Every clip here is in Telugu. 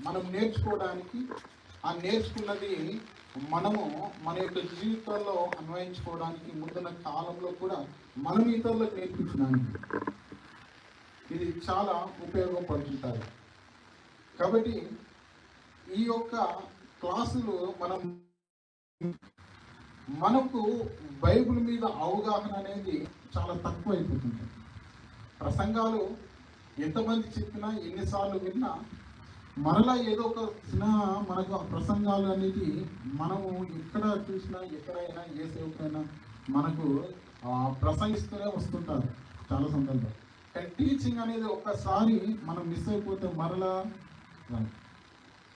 మనం నేర్చుకోవడానికి, ఆ నేర్చుకున్నది మనము మన యొక్క జీవితాల్లో అన్వయించుకోవడానికి ముందున్న కాలంలో కూడా మనం ఇతరులకు నేర్పించడానికి ఇది చాలా ఉపయోగపడుతుంటారు. కాబట్టి ఈ యొక్క క్లాసులు మనకు బైబిల్ మీద అవగాహన అనేది చాలా తక్కువ అయిపోతుంది. ప్రసంగాలు ఎంతమంది చెప్పినా, ఎన్నిసార్లు విన్నా మరలా ఏదో ఒక చిన్న మనకు ప్రసంగాలు అనేది మనము ఎక్కడ చూసినా, ఎక్కడైనా, ఏ సేవకైనా మనకు ప్రసంగిస్తూనే వస్తుంటారు చాలా సందర్భాలు. కానీ టీచింగ్ అనేది ఒక్కసారి మనం మిస్ అయిపోతే మరలా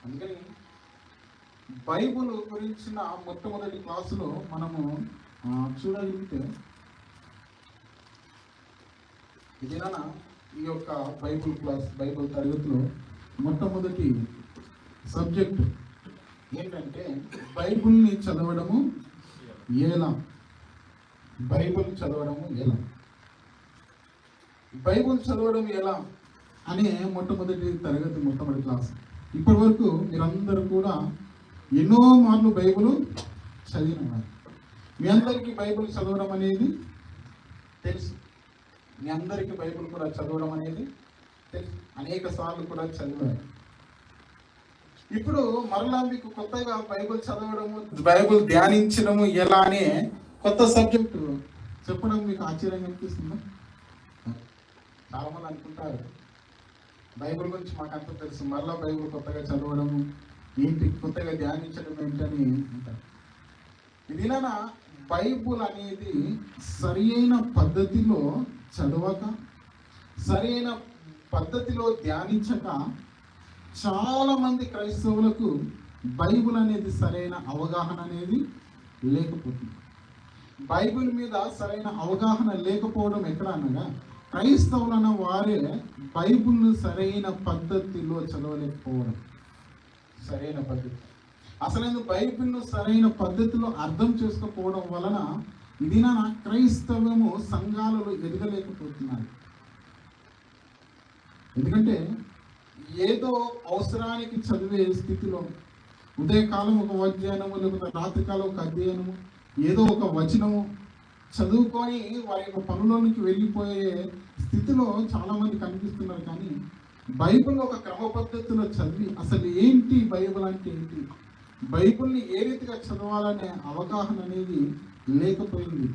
అందుకని బైబుల్ గురించిన మొట్టమొదటి క్లాసులో మనము చూడగలిగితే ఇదేనా ఈ యొక్క బైబుల్ క్లాస్, బైబుల్ తరగతిలో మొట్టమొదటి సబ్జెక్ట్ ఏంటంటే బైబుల్ని చదవడము ఎలా. బైబుల్ చదవడము ఎలా, బైబుల్ చదవడం ఎలా అనే మొట్టమొదటి తరగతి, మొట్టమొదటి క్లాస్. ఇప్పటి వరకు మీరందరూ కూడా ఎన్నో మార్లు బైబుల్ చదివినారు. మీ అందరికీ బైబుల్ చదవడం అనేది తెలుసు. మీ అందరికీ బైబుల్ కూడా చదవడం అనేది తెలుసు. అనేక సార్లు కూడా చదివారు. ఇప్పుడు మరలా మీకు కొత్తగా బైబుల్ చదవడము, బైబుల్ ధ్యానించడము ఎలా అనే కొత్త సబ్జెక్టు చెప్పడం మీకు ఆశ్చర్యంగా అనిపిస్తుందా? చాలా మంది అనుకుంటారు బైబుల్ గురించి మాకు అంత తెలుసు, మరలా బైబుల్ కొత్తగా చదవడము ఏంటి, కొత్తగా ధ్యానించడం ఏంటని అంటారు. ఇదినా బైబుల్ అనేది సరి అయిన పద్ధతిలో చదవక, సరి అయిన పద్ధతిలో ధ్యానించక చాలా మంది క్రైస్తవులకు బైబుల్ అనేది సరైన అవగాహన అనేది లేకపోతుంది. బైబిల్ మీద సరైన అవగాహన లేకపోవడం ఎక్కడ అనగా క్రైస్తవులన్న వారే బైబిల్ను సరైన పద్ధతిలో చదవలేకపోవడం. సరైన పద్ధతి అసలు బైబిల్ను సరైన పద్ధతిలో అర్థం చేసుకోకపోవడం వలన ఇది నా క్రైస్తవము సంఘాలలో ఎదగలేకపోతున్నారు. ఎందుకంటే ఏదో అవసరానికి చదివే స్థితిలో ఉదయకాలం ఒక అధ్యయనము, లేకపోతే రాత్రికాలం ఒక అధ్యయనము, ఏదో ఒక వచనము చదువుకొని వారి యొక్క పనులోనికి వెళ్ళిపోయే స్థితిలో చాలామంది కనిపిస్తున్నారు. కానీ బైబిల్ ఒక క్రమ పద్ధతిలో చదివి అసలు ఏంటి బైబిల్ అంటే ఏంటి, బైబిల్ని ఏ రీతిగా చదవాలనే అవగాహన అనేది లేకపోయింది.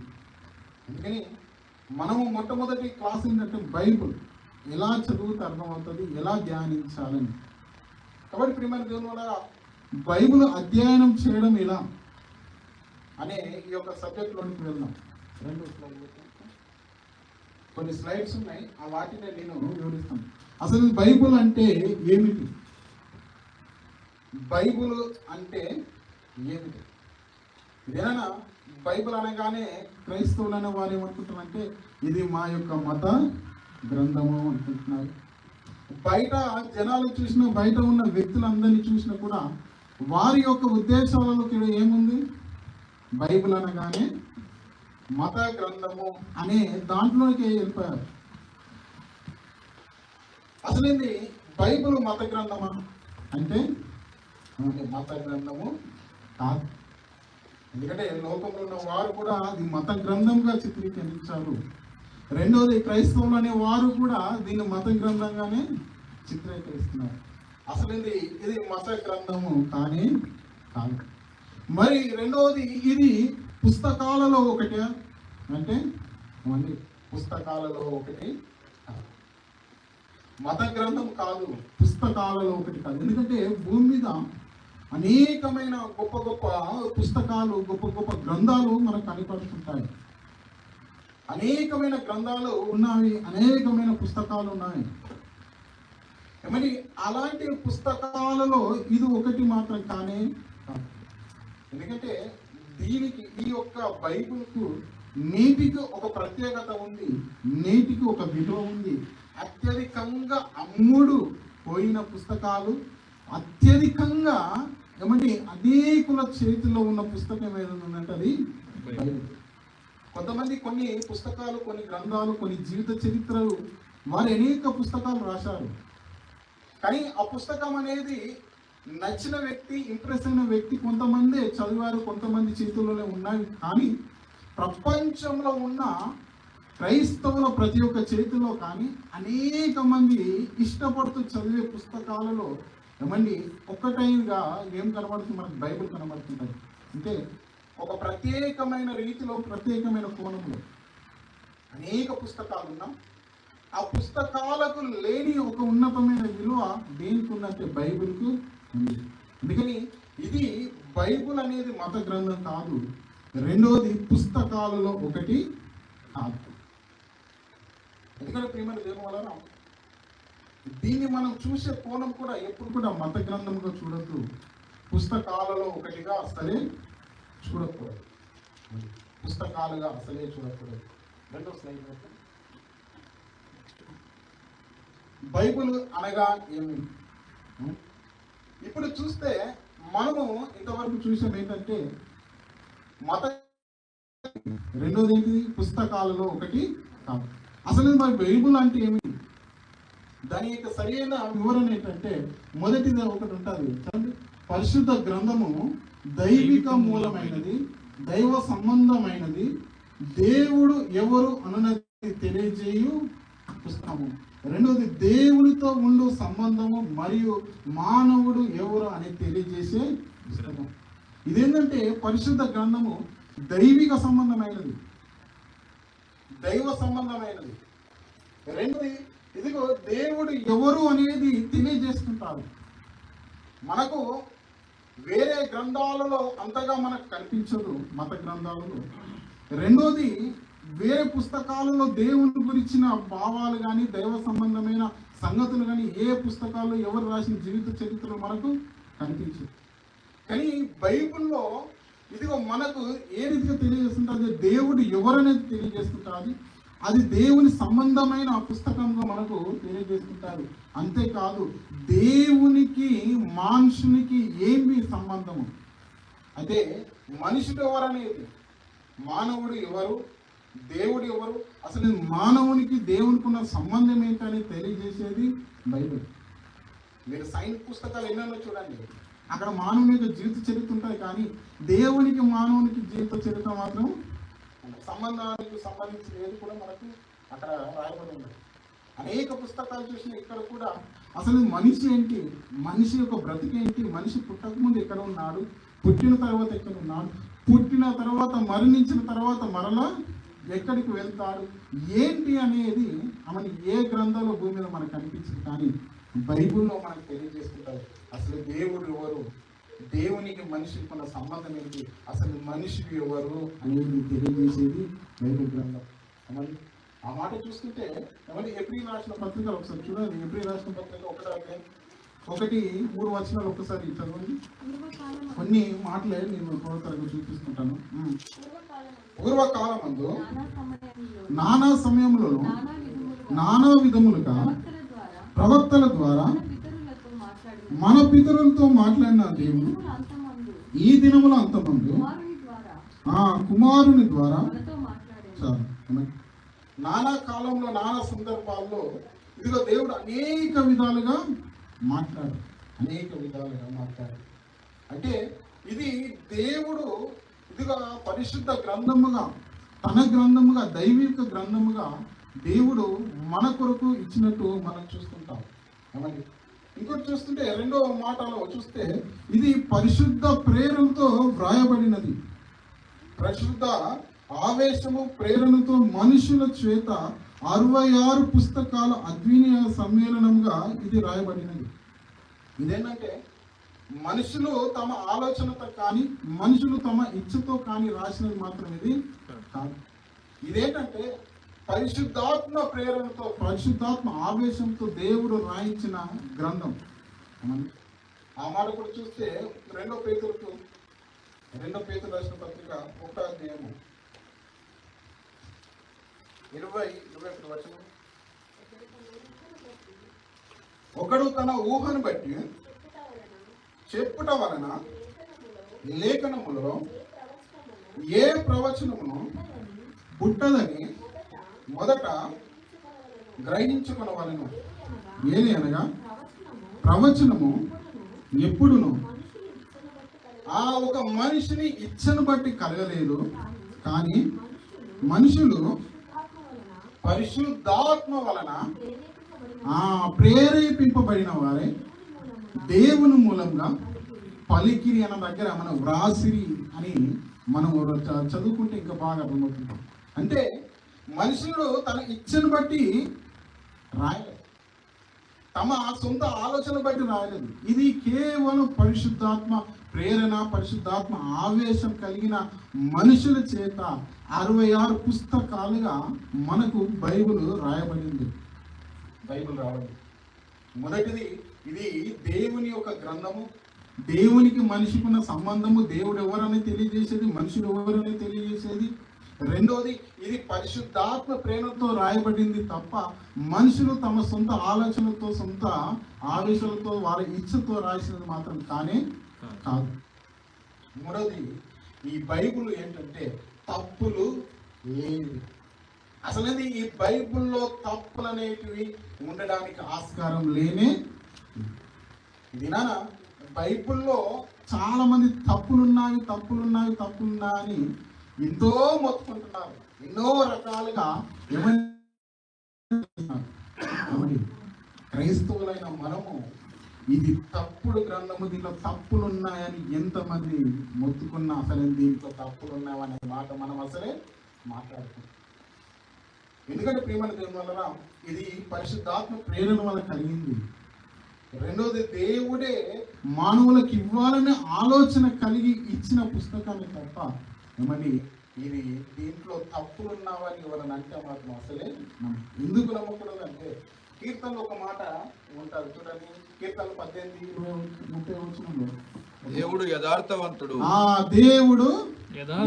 అందుకని మనము మొట్టమొదటి క్లాస్ ఏంటంటే బైబిల్ ఎలా చదువుతే అర్థమవుతుంది, ఎలా ధ్యానించాలని. కాబట్టి ప్రియమైన దేవుని వల్ల బైబిల్ అధ్యయనం చేయడం ఎలా అనే ఈ యొక్క సబ్జెక్ట్లోనికి వెళ్దాం. కొన్ని స్లైడ్స్ ఉన్నాయి, ఆ వాటిని నేను వివరిస్తాను. అసలు బైబుల్ అంటే ఏమిటి, బైబుల్ అంటే ఏమిటి? ఇదేనా బైబుల్ అనగానే క్రైస్తవులు అనే వారు ఏమనుకుంటారంటే ఇది మా యొక్క మత గ్రంథము అనుకుంటున్నారు. బయట జనాలు చూసినా, బయట ఉన్న వ్యక్తులందరినీ చూసినా కూడా వారి యొక్క ఉద్దేశాలలోకి ఏముంది, బైబిల్ అనగానే మత గ్రంథము అనే దాంట్లోకి వెళ్ళిపోయారు. అసలు ఏంది బైబిల్ మత గ్రంథమా అంటే మత గ్రంథము కాదు. ఎందుకంటే లోకంలో ఉన్న వారు కూడా అది మత గ్రంథంగా చిత్రీకరించారు. రెండవది క్రైస్తవులు అనే వారు కూడా దీన్ని మత గ్రంథంగానే చిత్రీకరిస్తున్నారు. అసలు ఇది మత గ్రంథము కానీ కాదు. మరి రెండవది ఇది పుస్తకాలలో ఒకటి అంటే పుస్తకాలలో ఒకటి మత గ్రంథం కాదు, పుస్తకాలలో ఒకటి కాదు. ఎందుకంటే భూమి మీద అనేకమైన గొప్ప గొప్ప పుస్తకాలు, గొప్ప గొప్ప గ్రంథాలు మనకు కనిపడుతుంటాయి. అనేకమైన గ్రంథాలు ఉన్నాయి, అనేకమైన పుస్తకాలు ఉన్నాయి. మరి అలాంటి పుస్తకాలలో ఇది ఒకటి మాత్రం కానీ కాదు. ఎందుకంటే దీనికి ఈ యొక్క బైబిల్కు నేటికి ఒక ప్రత్యేకత ఉంది, నేటికి ఒక విలువ ఉంది. అత్యధికంగా అమ్ముడు పోయిన పుస్తకాలు, అత్యధికంగా ఏమంటే అనేకుల చేతిలో ఉన్న పుస్తకం ఏదైనా ఉందంటే అది బైబిల్. కొంతమంది కొన్ని పుస్తకాలు, కొన్ని గ్రంథాలు, కొన్ని జీవిత చరిత్రలు వారు అనేక పుస్తకాలు రాశారు. కానీ ఆ పుస్తకం అనేది నచ్చిన వ్యక్తి, ఇంప్రెస్ అయిన వ్యక్తి కొంతమంది చదివారు, కొంతమంది చేతుల్లోనే ఉన్నాయి. కానీ ప్రపంచంలో ఉన్న క్రైస్తవుల ప్రతి ఒక్క చేతిలో కానీ అనేక మంది ఇష్టపడుతూ చదివే పుస్తకాలలో ఏమండి ఒక్కటైనగా ఏం కనబడుతుంది? మనకు బైబిల్ కనబడుతుంటుంది. అంటే ఒక ప్రత్యేకమైన రీతిలో, ప్రత్యేకమైన కోణంలో అనేక పుస్తకాలు ఉన్నాం. ఆ పుస్తకాలకు లేని ఒక ఉన్నతమైన విలువ దేనికి ఉందంటే బైబిల్కు ఉంది. అందుకని ఇది బైబిల్ అనేది మత గ్రంథం కాదు, రెండోది పుస్తకాలలో ఒకటి కాదు. ఎందుకంటే ప్రియమైన దేవుని వలన దీన్ని మనం చూసే కోణం కూడా ఎప్పుడు కూడా మత గ్రంథంగా చూడద్దు, పుస్తకాలలో ఒకటిగా అసలే చూడకూడదు, పుస్తకాలుగా అసలే చూడకూడదు. రెండో స్లైడ్. బైబిల్ అనగా ఏమి? ఇప్పుడు చూస్తే మనము ఇంతవరకు చూసాం ఏంటంటే మత, రెండోది ఏంటిది? పుస్తకాలలో ఒకటి కాదు. అసలు మరి బైబిల్ అంటే ఏమి? దాని యొక్క సరైన వివరణ ఏంటంటే మొదటిది ఒకటి ఉంటుంది చూడండి, పరిశుద్ధ గ్రంథము దైవిక మూలమైనది, దైవ సంబంధమైనది, దేవుడు ఎవరు అనున్నది తెలియజేయు పుస్తకము. రెండవది దేవుడితో ఉండు సంబంధము మరియు మానవుడు ఎవరు అనేది తెలియజేసే పుస్తకం. ఇదేంటంటే పరిశుద్ధ గ్రంథము దైవిక సంబంధమైనది, దైవ సంబంధమైనది. రెండోది ఇదిగో దేవుడు ఎవరు అనేది తెలియజేస్తుంటారు. మనకు వేరే గ్రంథాలలో అంతగా మనకు కనిపించదు మత గ్రంథాలలో. రెండోది వేరే పుస్తకాలలో దేవుని గురించిన భావాలు కానీ దైవ సంబంధమైన సంగతులు కానీ ఏ పుస్తకాల్లో ఎవరు రాసిన జీవిత చరిత్రలు మనకు కనిపించదు. కానీ బైబిల్లో ఇదిగో మనకు ఏ రీతిగా తెలియజేస్తుంటుంది, దేవుడు ఎవరనేది తెలియజేస్తుంటుంది. అది దేవుని సంబంధమైన పుస్తకంగా మనకు తెలియజేస్తుంటారు. అంతేకాదు దేవునికి మనుషునికి ఏమి సంబంధము, అదే మనుషుడు ఎవరనేది, మానవుడు ఎవరు, దేవుడు ఎవరు, అసలు మానవునికి దేవునికి ఉన్న సంబంధం ఏంటని తెలియజేసేది బైబిల్. మీరు సైన్స్ పుస్తకాలు ఎన్నెన్నో చూడండి, అక్కడ మానవుని యొక్క జీవిత చరిత్ర ఉంటుంది, కానీ దేవునికి మానవునికి జీవిత చరిత్ర మాత్రం సంబంధానికి సంబంధించిన ఏది కూడా మనకు అక్కడ రాయబడి ఉంది. అనేక పుస్తకాలు చూసిన ఇక్కడ కూడా అసలు మనిషి ఏంటి, మనిషి యొక్క బ్రతికేంటి, మనిషి పుట్టకముందు ఎక్కడ ఉన్నాడు, పుట్టిన తర్వాత ఎక్కడ ఉన్నాడు, పుట్టిన తర్వాత మరణించిన తర్వాత మరలా ఎక్కడికి వెళ్తాడు ఏంటి అనేది ఆమె ఏ గ్రంథంలో భూమి మీద మనకు కనిపించింది. కానీ బైబిల్లో మనకు తెలియజేస్తుంటారు అసలు దేవుడు ఎవరు, దేవునికి మనిషికి ఉన్న సంబంధం ఏంటి, అసలు మనిషి ఎవరు అనేది తెలియజేసేది బైబిల్ గ్రంథం. ఏమని ఆ మాట చూస్తుంటే ఏమని ఏప్రిల్ రాసిన పత్రికలు ఒకసారి చూడండి. ఏప్రిల్ రాసిన పత్రిక 1:3 వచనాలు ఒకసారి చదవండి. కొన్ని మాటలే నేను తరగతి చూపిస్తుంటాను. పూర్వకాలమందు నానా సమయంలో నానా విధములుగా ప్రవక్తల ద్వారా మన పితరులతో మాట్లాడిన దేవుడు ఈ దినముల అంతమందు కుమారుని ద్వారా నానా కాలంలో నానా సందర్భాల్లో ఇదిగో దేవుడు అనేక విధాలుగా మాట్లాడు, అంటే ఇది దేవుడు ఇదిగా పరిశుద్ధ గ్రంథముగా, తన గ్రంథముగా, దైవిక గ్రంథముగా దేవుడు మన కొరకు ఇచ్చినట్టు మనం చూస్తుంటాం. ఏమండి ఇంకోటి చూస్తుంటే రెండో మాటలో చూస్తే ఇది పరిశుద్ధ ప్రేరణతో వ్రాయబడినది, పరిశుద్ధ ఆవేశము ప్రేరణతో మనుషుల చేత 66 పుస్తకాల అద్వితీయ సమ్మేళనంగా ఇది రాయబడినది. ఇదేంటంటే మనుషులు తమ ఆలోచనతో కానీ మనుషులు తమ ఇచ్చతో కానీ రాసినది మాత్రం ఇది కాదు. ఇదేంటంటే పరిశుద్ధాత్మ ప్రేరణతో, పరిశుద్ధాత్మ ఆవేశంతో దేవుడు రాయించిన గ్రంథం. ఆ మాట కూడా చూస్తే రెండో పేతురు రాసిన పత్రిక 1వ అధ్యాయము 21 వచనం. ఒకడు తన ఊహను బట్టి చెప్పుట వలన లేఖనములో ఏ ప్రవచనమును పుట్టదని మొదట గ్రహించుకొనవలెను. ఏది అనగా ప్రవచనము ఎప్పుడును ఒక మనిషిని ఇచ్చను బట్టి కలగలేదు, కానీ మనుషులు పరిశుద్ధాత్మ వలన ప్రేరేపింపబడిన వారే దేవుని మూలంగా పలికిరి అన్న దగ్గర మనం వ్రాసిరి అని మనం చదువుకుంటే ఇంకా బాగా అర్థమవుతుంది. అంటే మనుషులు తన ఇచ్చను బట్టి రాయలేదు, తమ సొంత ఆలోచన బట్టి రాయలేదు. ఇది కేవలం పరిశుద్ధాత్మ ప్రేరణ, పరిశుద్ధాత్మ ఆవేశం కలిగిన మనుషుల చేత 66 పుస్తకాలుగా మనకు బైబిల్ రాయబడింది. బైబిల్ రావడం మొదటిది, ఇది దేవుని యొక్క గ్రంథము, దేవునికి మనిషికి ఉన్న సంబంధము, దేవుడు ఎవరని తెలియజేసేది, మనుషులు ఎవరని తెలియజేసేది. రెండోది, ఇది పరిశుద్ధాత్మ ప్రేరణతో రాయబడింది తప్ప మనుషులు తమ సొంత ఆలోచనలతో, సొంత ఆవేశాలతో, వారి ఇచ్చతో రాసినది మాత్రం కానే కాదు. మూడోది, ఈ బైబిల్ ఏంటంటే తప్పులు లేనివి. అసలు ఈ బైబిల్లో తప్పులు అనేటివి ఉండడానికి ఆస్కారం లేనే. ఇది బైబిల్లో చాలా మంది తప్పులున్నాయని ఎంతో మొత్తుకుంటున్నారు, ఎన్నో రకాలుగా క్రైస్తవులైన మనము ఇది తప్పుడు గ్రంథము, దీంట్లో తప్పులు ఉన్నాయని ఎంతమంది మొత్తుకున్నా అసలు దీంట్లో తప్పులు ఉన్నాయనే మాట మనం అసలే మాట్లాడుతున్నాం. ఎందుకంటే ప్రియమైన దేవుని వలన ఇది పరిశుద్ధాత్మ ప్రేరణ వల్ల కలిగింది. రెండోది, దేవుడే మానవులకు ఇవ్వాలనే ఆలోచన కలిగి ఇచ్చిన పుస్తకాన్ని తప్ప ఏమని ఇది దీంట్లో తప్పులు ఉన్నావని ఎవరని అంటే మాత్రం అసలే ఎందుకు నమ్మకూడదు అంటే, కీర్తనలో ఒక మాట ఉంటుంది చూడండి, కీర్తనలు 18:30 దేవుడు యథార్థవంతుడు, దేవుడు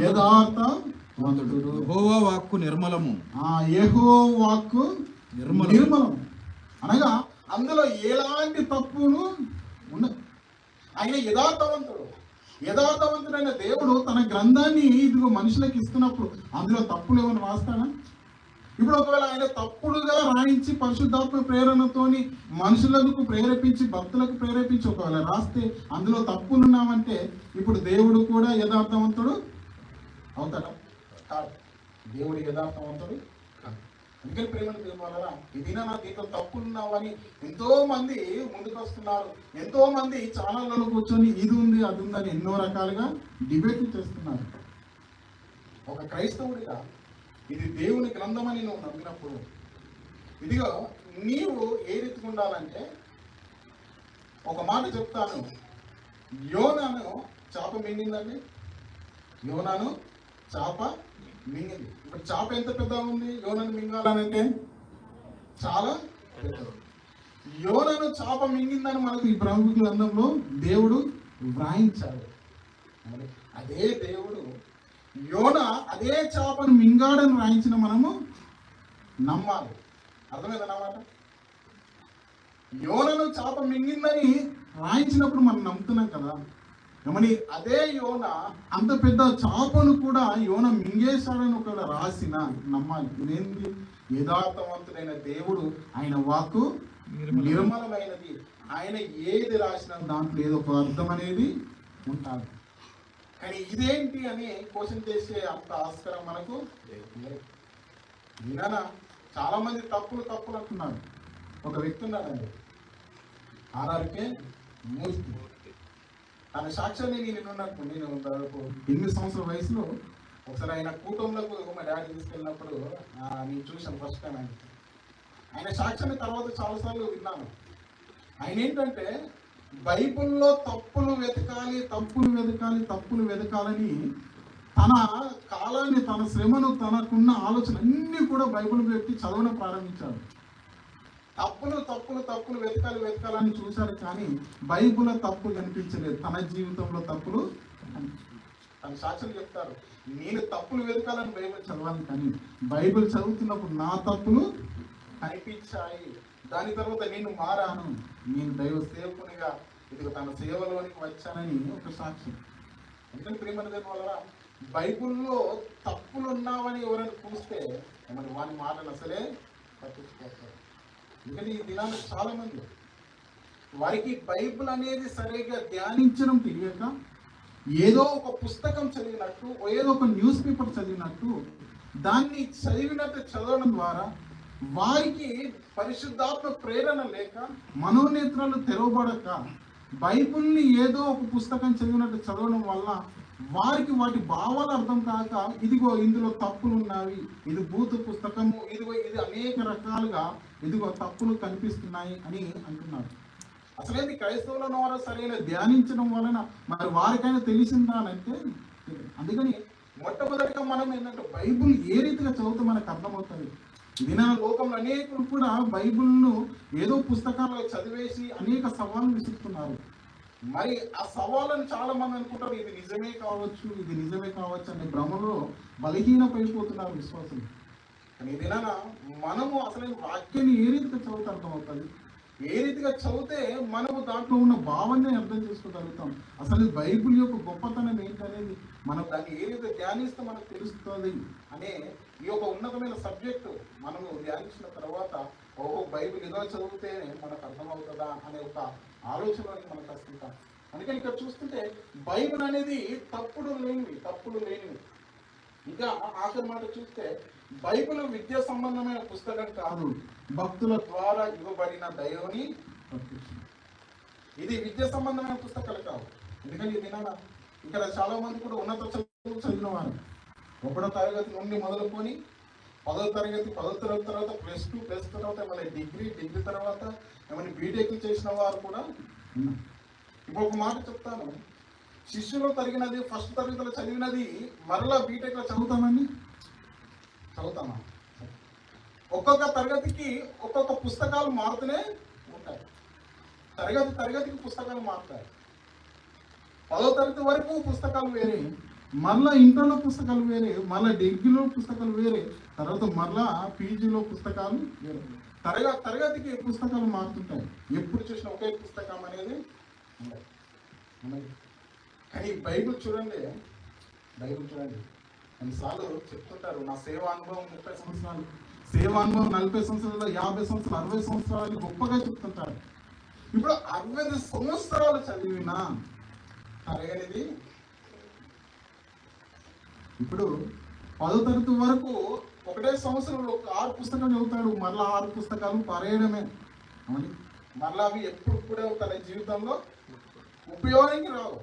యథార్థవంతుడు, యెహోవా వాక్కు నిర్మలము, యెహోవా వాక్కు నిర్మలం అనగా అందులో ఎలాంటి తప్పులు ఉండదు. ఆయన యథార్థవంతుడైన దేవుడు తన గ్రంథాన్ని ఇదిగో మనుషులకు ఇస్తున్నప్పుడు అందులో తప్పులు ఏమైనా రాస్తాడా? ఇప్పుడు ఒకవేళ ఆయన తప్పుడుగా రాయించి పరిశుద్ధాత్మ ప్రేరణతోని మనుషులకు ప్రేరేపించి, భక్తులకు ప్రేరేపించి ఒకవేళ రాస్తే అందులో తప్పులున్నామంటే ఇప్పుడు దేవుడు కూడా యథార్థవంతుడు అవుతాడా? కాదు. దేవుడు యథార్థవంతుడు కాదు. అందుకని ప్రేమను దేవుళ్ళరా ఇది దీంట్లో తప్పులున్నావని ఎంతో మంది ముందుకు వస్తున్నారు. ఎంతో మంది ఛానళ్ళలో కూర్చొని ఇది ఉంది అది ఉందని ఎన్నో రకాలుగా డిబేట్ చేస్తున్నారు. ఒక క్రైస్తవుడిగా ఇది దేవుని గ్రంథమని నువ్వు నమ్మినప్పుడు ఇదిగో నీవు ఏ రీతిగా ఉండాలంటే, ఒక మాట చెప్తాను, యోనాను చేప మింగిందండి. యోనాను చేప మింగింది. ఇప్పుడు చేప ఎంత పెద్దగా ఉంది? యోనాను మింగాలనంటే చాలా పెద్దది. యోనాను చేప మింగిందని మనకు ఈ ప్రముఖ గ్రంథంలో దేవుడు వ్రాయించాడు. అదే దేవుడు యోనా అదే చేపను మింగాడని రాయించిన మనము నమ్మాలి. అర్థమైందన్నమాట. యోనను చేప మింగిందని రాయించినప్పుడు మనం నమ్ముతున్నాం కదా. ఏమని అదే యోన అంత పెద్ద చేపను కూడా యోన మింగేశాడని ఒకవేళ రాసిన నమ్మాలి. ఇదేంటి? యథార్థవంతుడైన దేవుడు, ఆయన వాక్కు నిర్మలమైనది. ఆయన ఏది రాసిన దాంట్లో ఏదో ఒక అర్థం అనేది ఉంటుంది. కానీ ఇదేంటి అని క్వశ్చన్ చేసే అంత ఆస్కారం మనకు లేదు. చాలా మంది తప్పులు అంటున్నారు. ఒక వ్యక్తి ఉన్నాడండి, ఆర్ఆర్కే మూర్తి. తన సాక్ష్యాన్ని నేను దాదాపు 8 సంవత్సరాల వయసులో ఒకసారి ఆయన కూటంలోకి మా డాడీ తీసుకెళ్ళినప్పుడు నేను చూశాను ఫస్ట్ టైం. ఆయన సాక్ష్యాన్ని తర్వాత చాలాసార్లు విన్నాను. ఆయన ఏంటంటే బైబిల్లో తప్పులు వెతకాలని తన కాలాన్ని, తన శ్రమను, తనకున్న ఆలోచన అన్ని కూడా బైబిల్ పెట్టి చదవడం ప్రారంభించాడు. తప్పులు వెతకాలని చూశారు, కానీ బైబిల్లో తప్పులు కనిపించలేదు. తన జీవితంలో తప్పులు తన సాక్ష్యం చెప్తారు, నేను తప్పులు వెతకాలని బైబిల్ చదవాలి, కానీ బైబిల్ చదువుతున్నప్పుడు నా తప్పులు కనిపించాయి. దాని తర్వాత నేను మారాను, నేను దైవ సేవకునిగా ఇదిగో తన సేవలోనికి వచ్చానని ఒక సాక్ష్యం. ఎందుకంటే ప్రేమను దేని వల్ల బైబిల్లో తప్పులు ఉన్నావని ఎవరైనా చూస్తే మరి వాని మాటలు అసలే పట్టించుకోస్తారు. ఎందుకంటే ఈ దినానికి చాలా మంది వారికి బైబిల్ అనేది సరిగ్గా ధ్యానించడం తెలియక ఏదో ఒక పుస్తకం చదివినట్టు, ఏదో ఒక న్యూస్ పేపర్ చదివినట్టు, దాన్ని చదివినట్టు చదవడం ద్వారా వారికి పరిశుద్ధాత్మ ప్రేరణ లేక, మనోనేత్రాలు తెరవబడక, బైబిల్ని ఏదో ఒక పుస్తకం చదివినట్టు చదవడం వల్ల వారికి వాటి భావాలు అర్థం కాక, ఇదిగో ఇందులో తప్పులు ఉన్నవి, ఇది బూతు పుస్తకము, ఇదిగో ఇది అనేక రకాలుగా ఇదిగో తప్పులు కనిపిస్తున్నాయి అని అంటున్నారు. అసలేంది క్రైస్తవుల ద్వారా సరైన ధ్యానించడం వలన మరి వారికైనా తెలిసిందా అని అంటే, అందుకని మొట్టమొదటిగా మనం ఏంటంటే బైబిల్ ఏ రీతిగా చదివితే మనకు అర్థమవుతుంది. ఇది నా లోకంలో అనేకులు కూడా బైబిల్ను ఏదో పుస్తకాల్లో చదివేసి అనేక సవాళ్ళు విసురుతున్నారు. మరి ఆ సవాళ్ళను చాలా మంది అనుకుంటారు ఇది నిజమే కావచ్చు, ఇది నిజమే కావచ్చు అనే భ్రమలో బలహీనపడిపోతున్నారు విశ్వాసులు. కానీ ఏదైనా మనము అసలు వాక్యాన్ని ఏ రీతిగా చదివితే అర్థమవుతుంది, ఏ రీతిగా చదివితే మనము దాంట్లో ఉన్న భావాన్ని అర్థం చేసుకోగలుగుతాం. అసలు బైబిల్ యొక్క గొప్పతనం ఏంటనేది మనం దాన్ని ఏ రీతిగా ధ్యానిస్తే మనకు తెలుస్తుంది అనే ఈ యొక్క ఉన్నతమైన సబ్జెక్టు మనము ధ్యానించిన తర్వాత ఓహో బైబిల్ ఏదో చదివితే మనకు అర్థమవుతుందా అనే ఒక ఆలోచనలోకి మనకు వస్తుంటాం. అందుకని ఇక్కడ చూస్తుంటే బైబిల్ అనేది తప్పులు లేనివి. ఇంకా ఆఖరి మాట చూస్తే బైబిల్ విద్యా సంబంధమైన పుస్తకం కాదు, భక్తుల ద్వారా ఇవ్వబడిన దైవని ప్రత్యక్షం. ఇది విద్యా సంబంధమైన పుస్తకాలు కావు. ఎందుకంటే ఇది ఇక్కడ చాలా మంది కూడా ఉన్నత చదువు చదివిన వారు, 1వ తరగతి నుండి మొదలుకొని 10వ తరగతి, 10వ తరగతి తర్వాత +2, +2 తర్వాత మళ్ళీ డిగ్రీ తర్వాత ఏమైనా బీటెక్ చేసిన వారు కూడా ఉన్నారు. ఇప్పుడు ఒక మాట చెప్తాను, శిష్యులు తరిగినది ఫస్ట్ తరగతిలో చదివినది మరలా బీటెక్లో చదువుతామా? ఒక్కొక్క తరగతికి ఒక్కొక్క పుస్తకాలు మారుతూనే ఉంటాయి. తరగతికి పుస్తకాలు మారుతాయి. 10వ తరగతి వరకు పుస్తకాలు వేరే, మరలా ఇంటర్లో పుస్తకాలు వేరే, మరలా డిగ్రీలో పుస్తకాలు వేరే, తర్వాత మరలా పీజీలో పుస్తకాలు వేరే. తరగతికి పుస్తకాలు మారుతుంటాయి. ఎప్పుడు చూసినా ఒకే పుస్తకం అనేది ఉండదు. కానీ బైబిల్ చూడండి కొన్నిసార్లు చెప్తుంటారు నా సేవా అనుభవం 30 సంవత్సరాలు, సేవా అనుభవం 40 సంవత్సరాలు, 50 సంవత్సరాలు, 60 సంవత్సరాలు గొప్పగా చెప్తుంటారు. ఇప్పుడు 60 సంవత్సరాలు చదివినా తరగనిది. ఇప్పుడు 10వ తరగతి వరకు ఒకటే సంవత్సరంలో 6 పుస్తకాలు చదువుతాడు, మరలా 6 పుస్తకాలు పారేయడమే. మరలా అవి ఎప్పుడు కూడా తన జీవితంలో ఉపయోగానికి రావు.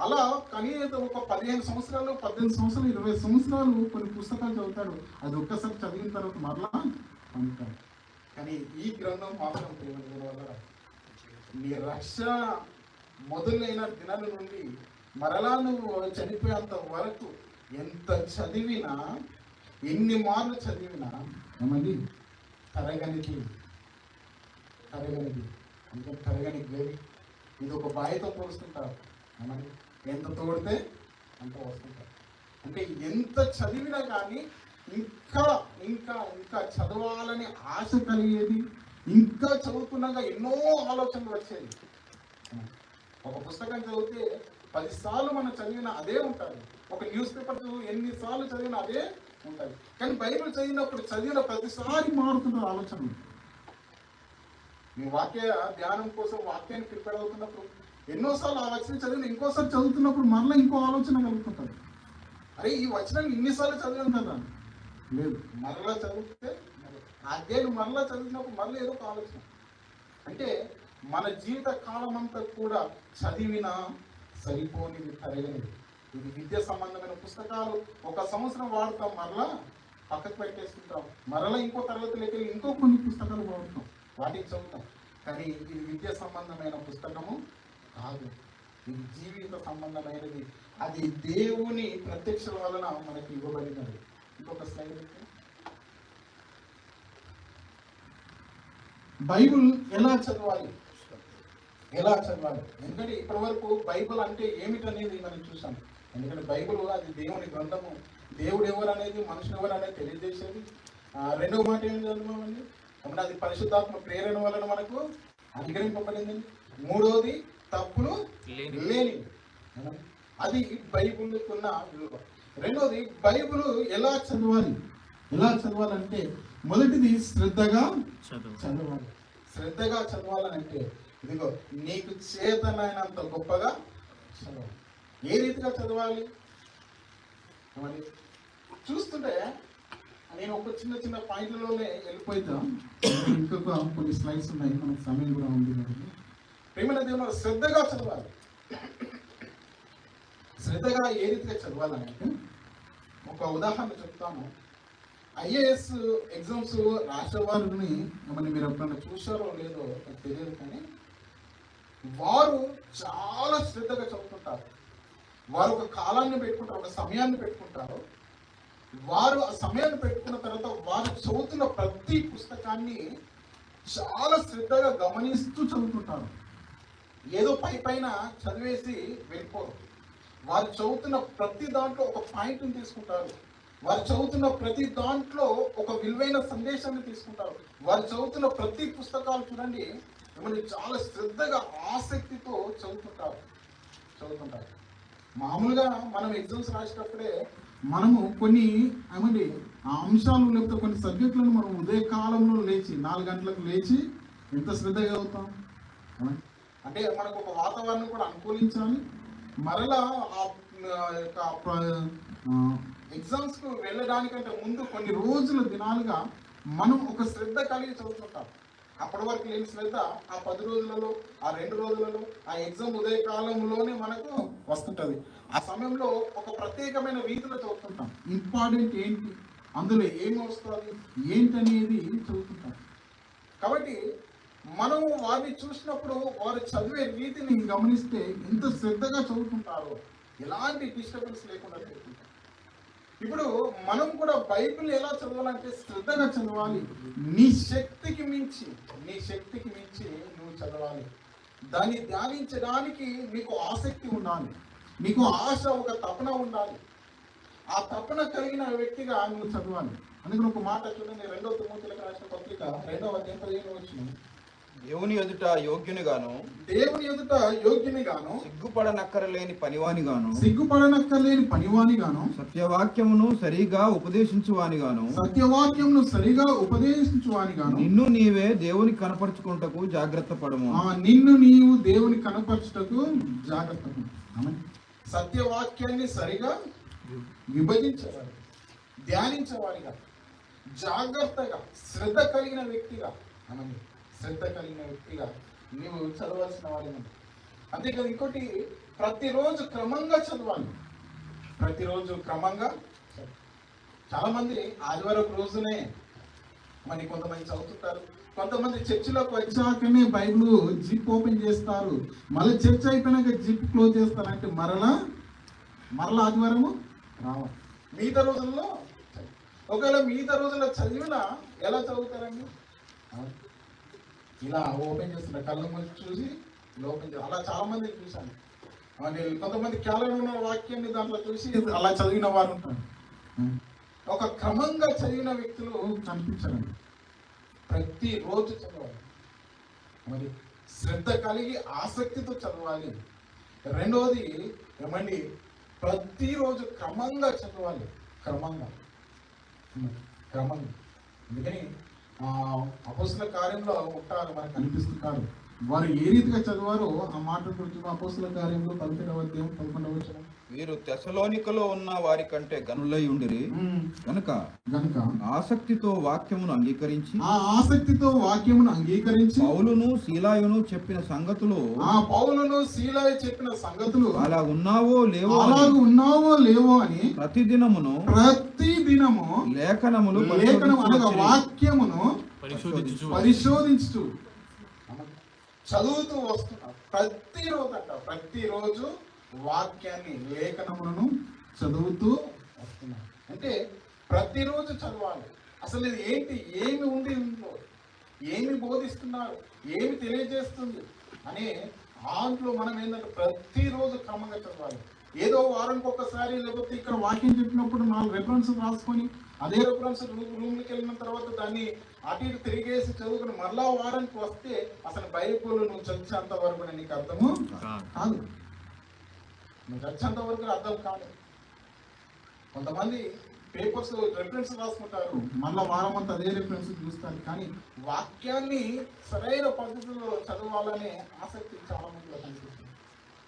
అలా కనీసం ఒక 15 సంవత్సరాలు, 18 సంవత్సరాలు, 20 సంవత్సరాలు కొన్ని పుస్తకాలు చదువుతాడు. అది ఒక్కసారి చదివిన తర్వాత మరలా పంపుతాడు. కానీ ఈ గ్రంథం మాత్రం నీ రక్షణ మొదలైన దినాల నుండి మరలా నువ్వు చనిపోయేంత వరకు ఎంత చదివినా, ఎన్ని మార్లు చదివినా ఏమండి తరగనికి అందుకని తరగనికి వేవి. ఇది ఒక బాయితో పోలుస్తుంటారు. ఏమండి ఎంత తోడితే అంత వస్తుంటారు. అంటే ఎంత చదివినా కానీ ఇంకా ఇంకా ఇంకా చదవాలని ఆశ కలిగేది, ఇంకా చదువుతున్నాగా ఎన్నో ఆలోచనలు వచ్చేది. ఒక పుస్తకం చదివితే 10 సార్లు మనం చదివిన అదే ఉంటుంది. ఒక న్యూస్ పేపర్ ఎన్నిసార్లు చదివినా అదే ఉంటుంది. కానీ బైబిల్ చదివినప్పుడు చదివిన ప్రతిసారి మారుతున్నారు ఆలోచనలు. మీ వాక్య ధ్యానం కోసం వాక్యాన్ని ప్రిపేర్ అవుతున్నప్పుడు ఎన్నోసార్లు ఆ వచనం చదివిన ఇంకోసారి చదువుతున్నప్పుడు మరలా ఇంకో ఆలోచన కలుగుతుంటుంది. అరే ఈ వచనాన్ని ఇన్నిసార్లు చదివాను కదా, లేదు మరలా చదివితే అధ్యాయులు మరలా చదివినప్పుడు మరలా ఏదో ఒక ఆలోచన. అంటే మన జీవిత కాలం అంతా కూడా చదివిన సరిపోనిది తరగనిది. ఇది విద్యా సంబంధమైన పుస్తకాలు 1 సంవత్సరం వాడతాం, మరలా పక్కకు పెట్టేసుకుంటాం, మరలా ఇంకో తరగతిలోకి వెళ్ళి ఇంకో కొన్ని పుస్తకాలు వాడుతాం, వాటికి చదువుతాం. కానీ ఇది విద్యా సంబంధమైన పుస్తకము కాదు, ఇది జీవిత సంబంధమైనది. అది దేవుని ప్రత్యక్ష వలన మనకి ఇవ్వబడినది. ఇంకొక స్లైడ్. బైబిల్ ఎలా చదవాలి? ఎందుకంటే ఇప్పటి వరకు బైబిల్ అంటే ఏమిటనేది మనం చూసాం. ఎందుకంటే బైబిల్ అది దేవుని గ్రంథము, దేవుడు ఎవరు అనేది, మనుషులు ఎవరు అనేది తెలియజేసేది. రెండవ మాట ఏం చదువుతామండి, అది పరిశుద్ధాత్మ ప్రేరణ వలన మనకు అనుగ్రహింపబడిందండి. మూడవది తప్పులు లేని, అది బైబిల్ ఉన్న విలువ. రెండోది బైబిల్ ఎలా చదవాలంటే మొదటిది శ్రద్ధగా చదవాలి. శ్రద్ధగా చదవాలని అంటే ఇదిగో నీకు చేతనైనంత గొప్పగా చదవాలి. ఏ రీతిగా చదవాలి మరి చూస్తుంటే నేను ఒక చిన్న చిన్న పాయింట్లలోనే వెళ్ళిపోయిద్దాం. ఇంకొక కొన్ని స్లైడ్స్ ఉన్నాయి, మనకు సమయం కూడా ఉంది కాబట్టి ప్రేమైన దేవుని శ్రద్ధగా చదవాలి. శ్రద్ధగా ఏ రీతిగా చదవాలని అంటే ఒక ఉదాహరణ చెప్తాను. ఐఏఎస్ ఎగ్జామ్స్ రాసే వారిని మరి మీరు ఎప్పుడైనా చూసారో లేదో నాకు తెలియదు, కానీ వారు చాలా శ్రద్ధగా చదువుతుంటారు. వారు ఒక కాలాన్ని పెట్టుకుంటారు, ఒక సమయాన్ని పెట్టుకుంటారు. వారు ఆ సమయాన్ని పెట్టుకున్న తర్వాత వారు చదువుతున్న ప్రతి పుస్తకాన్ని చాలా శ్రద్ధగా గమనిస్తూ చదువుతుంటారు. ఏదో పైన చదివేసి వెళ్ళిపోరు. వారు చదువుతున్న ప్రతి దాంట్లో ఒక పాయింట్ని తీసుకుంటారు. వారు చదువుతున్న ప్రతి దాంట్లో ఒక విలువైన సందేశాన్ని తీసుకుంటారు. వారు చదువుతున్న ప్రతి పుస్తకాలు చూడండి మిమ్మల్ని చాలా శ్రద్ధగా ఆసక్తితో చదువుతుంటారు. మామూలుగా మనం ఎగ్జామ్స్ రాసేటప్పుడే మనము కొన్ని ఏమండి ఆ అంశాలు లేకపోతే కొన్ని సబ్జెక్టులను మనం ఉదయకాలంలో లేచి 4 గంటలకు లేచి ఎంత శ్రద్ధగా చదువుతాం. అంటే మనకు ఒక వాతావరణం కూడా అనుకూలించాలి. మరలా ఎగ్జామ్స్కు వెళ్ళడానికంటే ముందు కొన్ని రోజుల దినాలుగా మనం ఒక శ్రద్ధ కలిగి చదువుతుంటాం. అప్పటి వరకు లేని శ్రద్ధ ఆ 10 రోజులలో, ఆ 2 రోజులలో, ఆ ఎగ్జామ్ ఉదయకాలంలోనే మనకు వస్తుంటుంది. ఆ సమయంలో ఒక ప్రత్యేకమైన రీతిలో చదువుతుంటాం. ఇంపార్టెంట్ ఏంటి, అందులో ఏమి వస్తుంది ఏంటనేది చదువుతుంటాం. కాబట్టి మనం వారిని చూసినప్పుడు వారు చదివే రీతిని గమనిస్తే ఎంత శ్రద్ధగా చదువుతుంటారో, ఎలాంటి డిస్టర్బెన్స్ లేకుండా చదువుతుంటారు. ఇప్పుడు మనం కూడా బైబిల్ ఎలా చదవాలంటే శ్రద్ధగా చదవాలి. నీ శక్తికి మించి నువ్వు చదవాలి. దాన్ని ధ్యానించడానికి నీకు ఆసక్తి ఉండాలి, నీకు ఆశ, ఒక తపన ఉండాలి. ఆ తపన కలిగిన వ్యక్తిగా నువ్వు చదవాలి. అందుకని ఒక మాట చూడండి, 2 తిమోతిలకు రాసిన పత్రిక 2వ అధ్యాయం 15వ వచనం. దేవుని ఎదుట యోగ్యునిగాను సిగ్గుపడనక్కరలేని పనివానిగాను సత్యవాక్యమును సరిగా ఉపదేశించువానిగాను నిన్ను నీవే దేవుని కనపరుచుకుంటకు జాగ్రత్త పడము. నిన్ను నీవు దేవుని కనపరచుటకు జాగ్రత్త పడు. సత్యవాక్యాన్ని సరిగా విభజించేవాడు, ధ్యానించేవాడిగా, జాగ్రత్తగా, శ్రద్ధ కలిగిన వ్యక్తిగా నీవు చదవాల్సిన వాడి. అంతేకాదు ఇంకోటి, ప్రతిరోజు క్రమంగా చదవాలి. చాలా మంది ఆదివారం రోజునే మరి కొంతమంది చదువుతుంటారు. కొంతమంది చర్చిలోకి వచ్చాకనే బైబిల్ జిప్ ఓపెన్ చేస్తారు. మళ్ళీ చర్చ్ అయిపోయినాక జిప్ క్లోజ్ చేస్తారంటే మరలా ఆదివారము రావాలి. మిగతా రోజుల్లో ఒకవేళ మిగతా రోజుల్లో చదివినా ఎలా చదువుతారండి? ఇలా ఓపెన్ చేస్తున్న కళ్ళు మూసి చూసి ఓపెన్ చేయాలి. అలా చాలా మంది చూశాను. కొంతమంది కేవలం ఉన్న వాక్యాన్ని దాంట్లో చూసి అలా చదివిన వారు ఉంటారు. ఒక క్రమంగా చదివిన వ్యక్తులు కనిపించారండి. ప్రతిరోజు చదవాలి, మరి శ్రద్ధ కలిగి ఆసక్తితో చదవాలి. రెండవది ఏమండి, ప్రతిరోజు క్రమంగా చదవాలి. క్రమంగా అందుకని అపోస్తల కార్యంలో ఉంటారు, మనకు కనిపిస్తుంటారు. వారు ఏ రీతిగా చదివారో ఆ మాట అపోస్తల కార్యంలో 17వ అధ్యాయం 11వ వచనం. వీరు తెసలోనికలో ఉన్న వారి కంటే గనులై ఉండిరి గనుక ఆసక్తితో వాక్యమును అంగీకరించి పౌలును శీలాయును చెప్పిన సంగతులు అలా ఉన్నావో లేవో అని ప్రతిదినము లేఖనములు అనగా వాక్యమును పరిశోధించు చదువుతూ వస్తున్నారు. ప్రతిరోజు వాక్యాన్ని, లేఖనములను చదువుతూ వస్తున్నారు. అంటే ప్రతిరోజు చదవాలి. అసలు ఇది ఏంటి, ఏమి ఉంది ఇంట్లో, ఏమి బోధిస్తున్నారు, ఏమి తెలియజేస్తుంది అనే దాంట్లో మనం ఏంటంటే ప్రతిరోజు క్రమంగా చదవాలి. ఏదో వారానికి ఒక్కసారి లేకపోతే ఇక్కడ వాక్యం చెప్పినప్పుడు 4 రెఫరెన్స్ రాసుకొని అదే రెఫరెన్స్ రూమ్కి వెళ్ళిన తర్వాత దాన్ని అటు ఇటు తిరిగేసి చదువుకుని మరలా వారానికి వస్తే అసలు బైబిల్ నువ్వు చదివేంత వరకు నీకు అర్థము కాదు. నువ్వు చదివేంత వరకు అర్థం కాదు. కొంతమంది పేపర్స్ రెఫరెన్స్ రాసుకుంటారు, మళ్ళా వారం అంతా అదే రెఫరెన్స్ చూస్తారు. కానీ వాక్యాన్ని సరైన పద్ధతిలో చదవాలనే ఆసక్తి చాలా మందిలో కనిపిస్తుంది.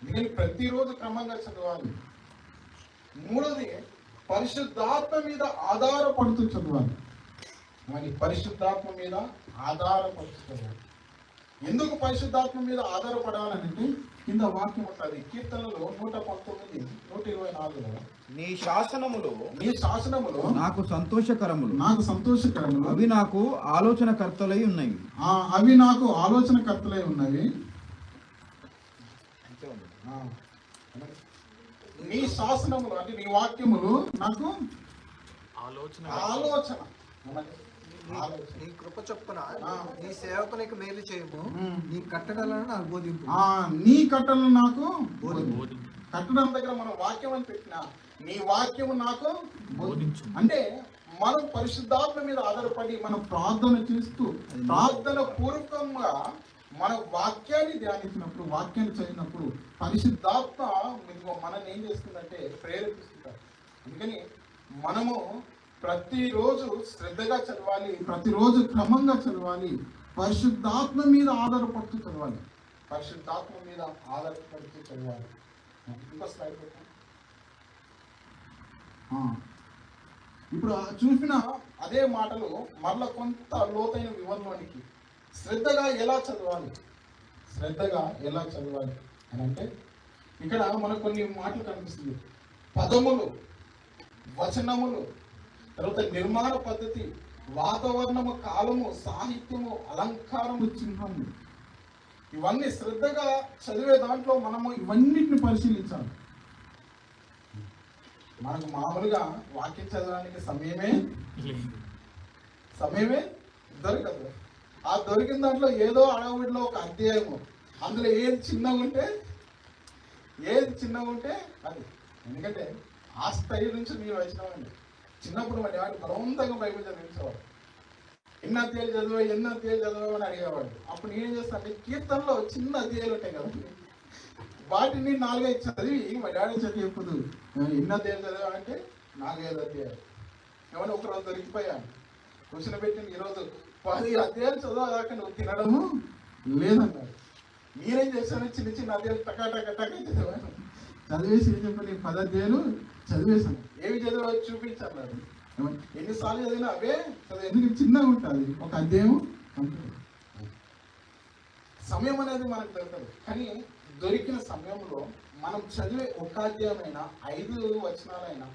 ఎందుకని ప్రతిరోజు క్రమంగా చదవాలి. మూడోది పరిశుద్ధాత్మ మీద ఆధారపడుతూ చదవాలి. మరి పరిశుద్ధాత్మ మీద ఆధారపడుతూ చదవాలి. ఎందుకు పరిశుద్ధాత్మ మీద ఆధారపడాలంటే కింద వాక్యం ఉంటుంది కీర్తనలో 119, 124లో, నీ శాసనములు నాకు సంతోషకరములు అవి నాకు ఆలోచనకర్తలై ఉన్నవి. నీ శాసనములు అంటే నీ వాక్యములు నాకు ఆలోచన. నీ కృప చొప్పున నీ సేవకునికి మేలు చేయము, నీ కట్టడలను నాకు బోధింపు. నీ కట్టడలు నాకు కట్టడం దగ్గర మనం వాక్యం అని పెట్టినా నీ వాక్యము నాకు బోధించు అంటే మనం పరిశుద్ధాత్మ మీద ఆధారపడి మనం ప్రార్థన చేస్తూ ప్రార్థన పూర్వకంగా మన వాక్యాన్ని ధ్యానించినప్పుడు, వాక్యాన్ని చదివినప్పుడు పరిశుద్ధాత్మ మనల్ని ఏం చేస్తుందంటే ప్రేరేపిస్తుంటారు. అందుకని మనము ప్రతిరోజు శ్రద్ధగా చదవాలి, ప్రతిరోజు క్రమంగా చదవాలి, పరిశుద్ధాత్మ మీద ఆధారపడుతూ చదవాలి. ఇంకో స్లైడ్ పెట్టండి. ఇప్పుడు చూసిన అదే మాటలు మరలా కొంత లోతైన వివరణలోనికి శ్రద్ధగా ఎలా చదవాలి అని అంటే ఇక్కడ మనకు కొన్ని మాటలు కనిపిస్తుంది. పదములు, వచనములు, తర్వాత నిర్మాణ పద్ధతి, వాతావరణము, కాలము, సాహిత్యము, అలంకారము, చిహ్నము, ఇవన్నీ శ్రద్ధగా చదివే దాంట్లో మనము ఇవన్నిటిని పరిశీలించాలి. మనకు మామూలుగా వాక్యం చదవడానికి సమయమే దొరకదు. ఆ దొరికిన దాంట్లో ఏదో అడవుడిలో ఒక అధ్యాయము, అందులో ఏది చిన్నగా ఉంటే అది. ఎందుకంటే ఆ స్థాయి నుంచి మీరు వచ్చినామండి. చిన్నప్పుడు మరి వాడు బలవంతంగా బైబిల్ చదివించేవాడు. ఎన్ని అధ్యాయులు చదివావు అని అడిగేవాడు. అప్పుడు నేనేం చేస్తాను, కీర్తనలో చిన్న అధ్యాయులు ఉంటాయి కదా, వాటిని 4-5 చదివి మా డాడీ చదివేప్పుడు ఎన్ని అధ్యాయులు చదివామంటే 4-5 అధ్యాయాలు. ఏమన్నా ఒకరోజు దొరికిపోయాను, క్వశ్చన్ పెట్టింది ఈరోజు 10 అధ్యాయాలు చదవదాకా నువ్వు తినడము లేదన్నాడు. నేనేం చేశాను, చిన్న అధ్యాయులు టకా చదివాను. చదివేసి ఏం చెప్పండి, 10 అధ్యాయాలు చదివేశాను. ఏవి చదివా చూపించన్నాడు. ఎన్నిసార్లు చదివినా అవే చదివి, ఎందుకు చిన్నగా ఉంటుంది ఒక అధ్యాయం. సమయం అనేది మనకు దొరకదు, కానీ దొరికిన సమయంలో మనం చదివే ఒక అధ్యాయమైనా 5 వచనాలైనా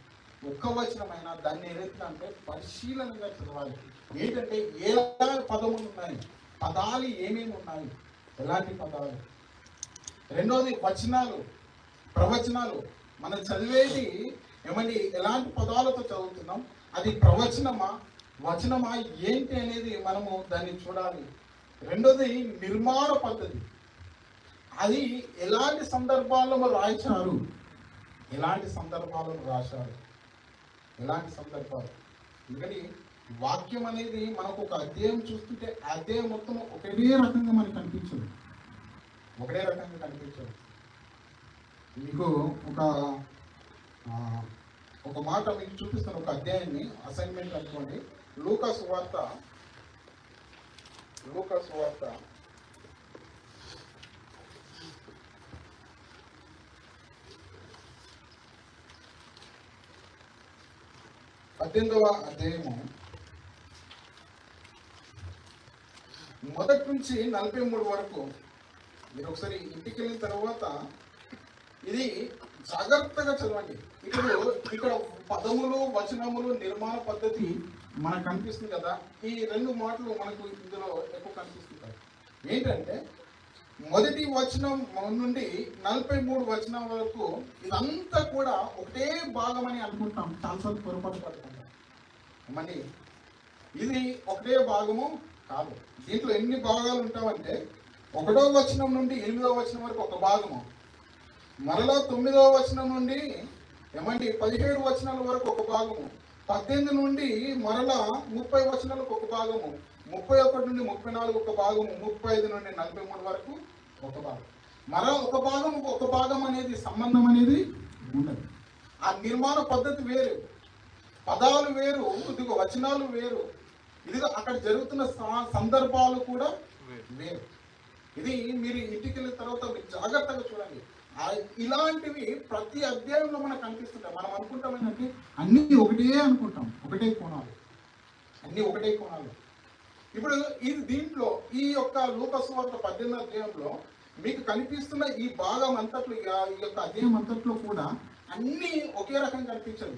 ఒక్క వచనమైనా దాన్ని ఏదైతే అంటే పరిశీలనగా చదవాలి. ఏంటంటే ఎలాంటి పదములు ఉన్నాయి, పదాలు ఏమేమి ఉన్నాయి, ఎలాంటి పదాలు. రెండోది వచనాలు, ప్రవచనాలు. మనం చదివేది ఏమండి ఎలాంటి పదాలతో చదువుతున్నాం, అది వచనమా ఏంటి అనేది మనము దాన్ని చూడాలి. రెండోది నిర్మాణ పద్ధతి, అది ఎలాంటి సందర్భాల్లో రాశారు, ఎలాంటి సందర్భాలు. ఎందుకని వాక్యం అనేది మనకు ఒక అధ్యాయం చూస్తుంటే అధ్యాయం మొత్తం ఒకటే రకంగా మనకు కనిపించదు. మీకు ఒక మాట మీకు చూపిస్తాను, ఒక అధ్యాయాన్ని అసైన్మెంట్ అనుకోండి. లూకా సువార్త 18వ అధ్యాయము 1 నుంచి 43 వరకు. మీరు ఒకసారి ఇంటికి వెళ్ళిన తర్వాత ఇది జాగ్రత్తగా చదవండి. ఇక్కడ పదములు, వచనములు, నిర్మాణ పద్ధతి మనకు కనిపిస్తుంది కదా. ఈ 2 మాటలు మనకు ఇందులో ఎక్కువ కనిపిస్తుంటాయి. ఏంటంటే మొదటి వచనం నుండి 43 వచనం వరకు ఇదంతా కూడా ఒకటే భాగం అని అనుకుంటాం. చాలాసార్లు పొరపాటు పడుతుంటాం. మరి ఇది ఒకటే భాగము కాదు. దీంట్లో ఎన్ని భాగాలు ఉంటామంటే 1వ వచనం నుండి 8వ వచనం వరకు ఒక భాగము, మరలా 9వ వచనం నుండి 17 వచనాల వరకు ఒక భాగము, 18 నుండి మరలా 30 వచనాలకు ఒక భాగము, 31 నుండి 34 ఒక భాగము, 35 నుండి 43 వరకు ఒక భాగం. మరో ఒక భాగం అనేది సంబంధం అనేది ఉండదు. ఆ నిర్మాణ పద్ధతి వేరు. పదాలు వేరు, ఇదిగో వచనాలు వేరు, ఇదిగో అక్కడ జరుగుతున్న సందర్భాలు కూడా వేరు. ఇది మీరు ఇంటికి వెళ్ళిన తర్వాత మీరు జాగ్రత్తగా చూడండి. ఇలాంటివి ప్రతి అధ్యాయంలో మనకు కనిపిస్తుంటాయి. మనం అనుకుంటాం ఏంటంటే అన్నీ ఒకటే అనుకుంటాం, ఒకటే కోణాలు, అన్నీ ఒకటే కోణాలు. ఇప్పుడు ఇది దీంట్లో ఈ యొక్క లూకా సువార్త 18వ అధ్యాయంలో మీకు కనిపిస్తున్న ఈ భాగం అంతట్లో, ఈ యొక్క అధ్యాయం అంతట్లో కూడా అన్నీ ఒకే రకంగా కనిపించదు.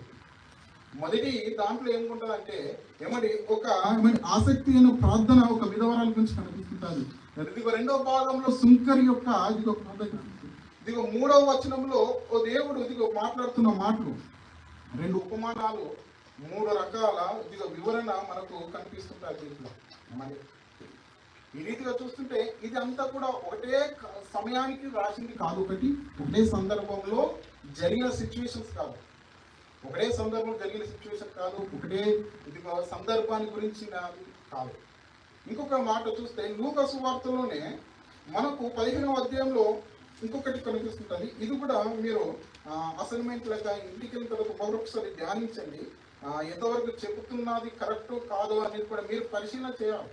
మొదటి దాంట్లో ఏముంటుందంటే ఏమంటే ఆసక్తి అయిన ప్రార్థన ఒక విధవరాల గురించి కనిపిస్తుంటుంది. ఇదిగో రెండవ భాగంలో సుంకరి యొక్క ఇదిగో 3వ వచనంలో ఓ దేవుడు ఇదిగో మాట్లాడుతున్న మాటలు, 2 ఉపమానాలు, 3 రకాల ఇదిగో వివరణ మనకు కనిపిస్తుంటాయి దీంట్లో. మరి ఈ రీతిగా చూస్తుంటే ఇది అంతా కూడా ఒకటే సమయానికి రాసింది కాదు, ఒకటే సందర్భంలో జరిగిన సిచ్యువేషన్స్ కాదు, ఒకటే సందర్భంలో జరిగిన సిచ్యువేషన్ కాదు, ఒకటే ఇదిగో సందర్భాన్ని గురించి కాదు. ఇంకొక మాట చూస్తే లూకా సువార్తలోనే మనకు 15వ అధ్యాయంలో ఇంకొకటి కనిపిస్తుంటుంది. ఇది కూడా మీరు అసైన్మెంట్ లెక్క ఇంటికి వెళ్ళిన తర్వాత మరొకసారి ధ్యానించండి. ఎంతవరకు చెబుతున్నది కరెక్ట్ కాదు అనేది కూడా మీరు పరిశీలన చేయాలి.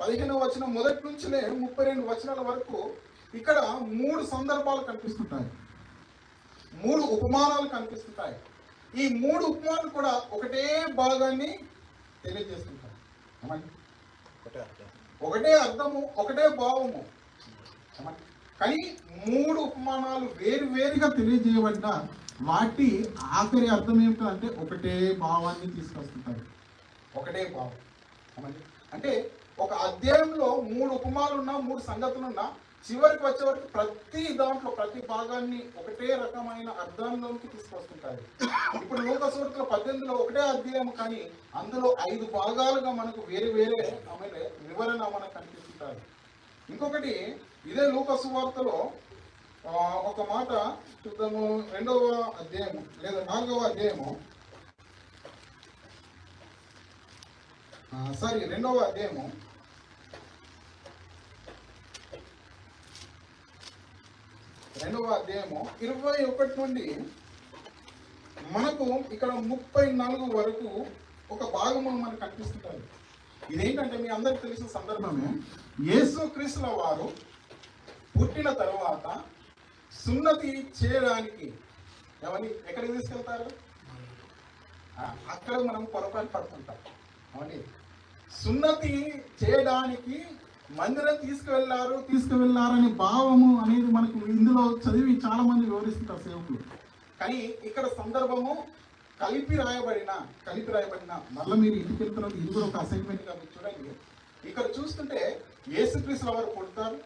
15వ వచనం మొదటి నుంచినే 32 వచనాల వరకు ఇక్కడ 3 సందర్భాలు కనిపిస్తుంటాయి, 3 ఉపమానాలు కనిపిస్తుంటాయి. ఈ 3 ఉపమానాలు కూడా ఒకటే భాగాన్ని తెలియజేస్తుంటాయి. ఒకటే అర్థము, ఒకటే భావము. కానీ 3 ఉపమానాలు వేరు వేరుగా తెలియజేయబడ్డ వాటి ఆఖరి అర్థం ఏమిటంటే ఒకటే భావాన్ని తీసుకొస్తుంటారు, ఒకటే భావం. అంటే ఒక అధ్యాయంలో 3 ఉపమానాలు ఉన్నా, 3 సంగతులు ఉన్నా, చివరికి వచ్చే వరకు ప్రతి దాంట్లో ప్రతి భాగాన్ని ఒకటే రకమైన అర్థంలోకి తీసుకొస్తుంటారు. ఇప్పుడు లూకా సువార్త 18లో ఒకటే అధ్యాయం, కానీ అందులో 5 భాగాలుగా మనకు వేరే వేరే వివరణ మనకు కనిపిస్తుంటారు. ఇంకొకటి ఇదే లూకా సువార్తలో ఒక మాట చూద్దాము. 2వ అధ్యాయము లేదా 4వ అధ్యాయము, 2వ అధ్యాయము 21 నుండి మనకు ఇక్కడ 34 వరకు ఒక భాగము మనకు కనిపిస్తుంటారు. ఇదేంటంటే మీ అందరికి తెలిసిన సందర్భమే. యేసుక్రీస్తుల వారు పుట్టిన తర్వాత సున్నతి చేయడానికి ఎక్కడికి తీసుకెళ్తారు? అక్కడ మనం పొరపాటు పడుతుంటాం. అవునండి, సున్నతి చేయడానికి మందిరం తీసుకువెళ్ళారనే భావము అనేది మనకు ఇందులో చదివి చాలా మంది వివరిస్తుంటారు సేవకులు. కానీ ఇక్కడ సందర్భము కలిపి రాయబడిన మళ్ళీ మీరు ఇంటికి వెళ్తున్నది ఇది కూడా ఒక అసైన్మెంట్ గా చూడండి. ఇక్కడ చూస్తుంటే యేసుక్రీస్తుల వారు పుడతారు,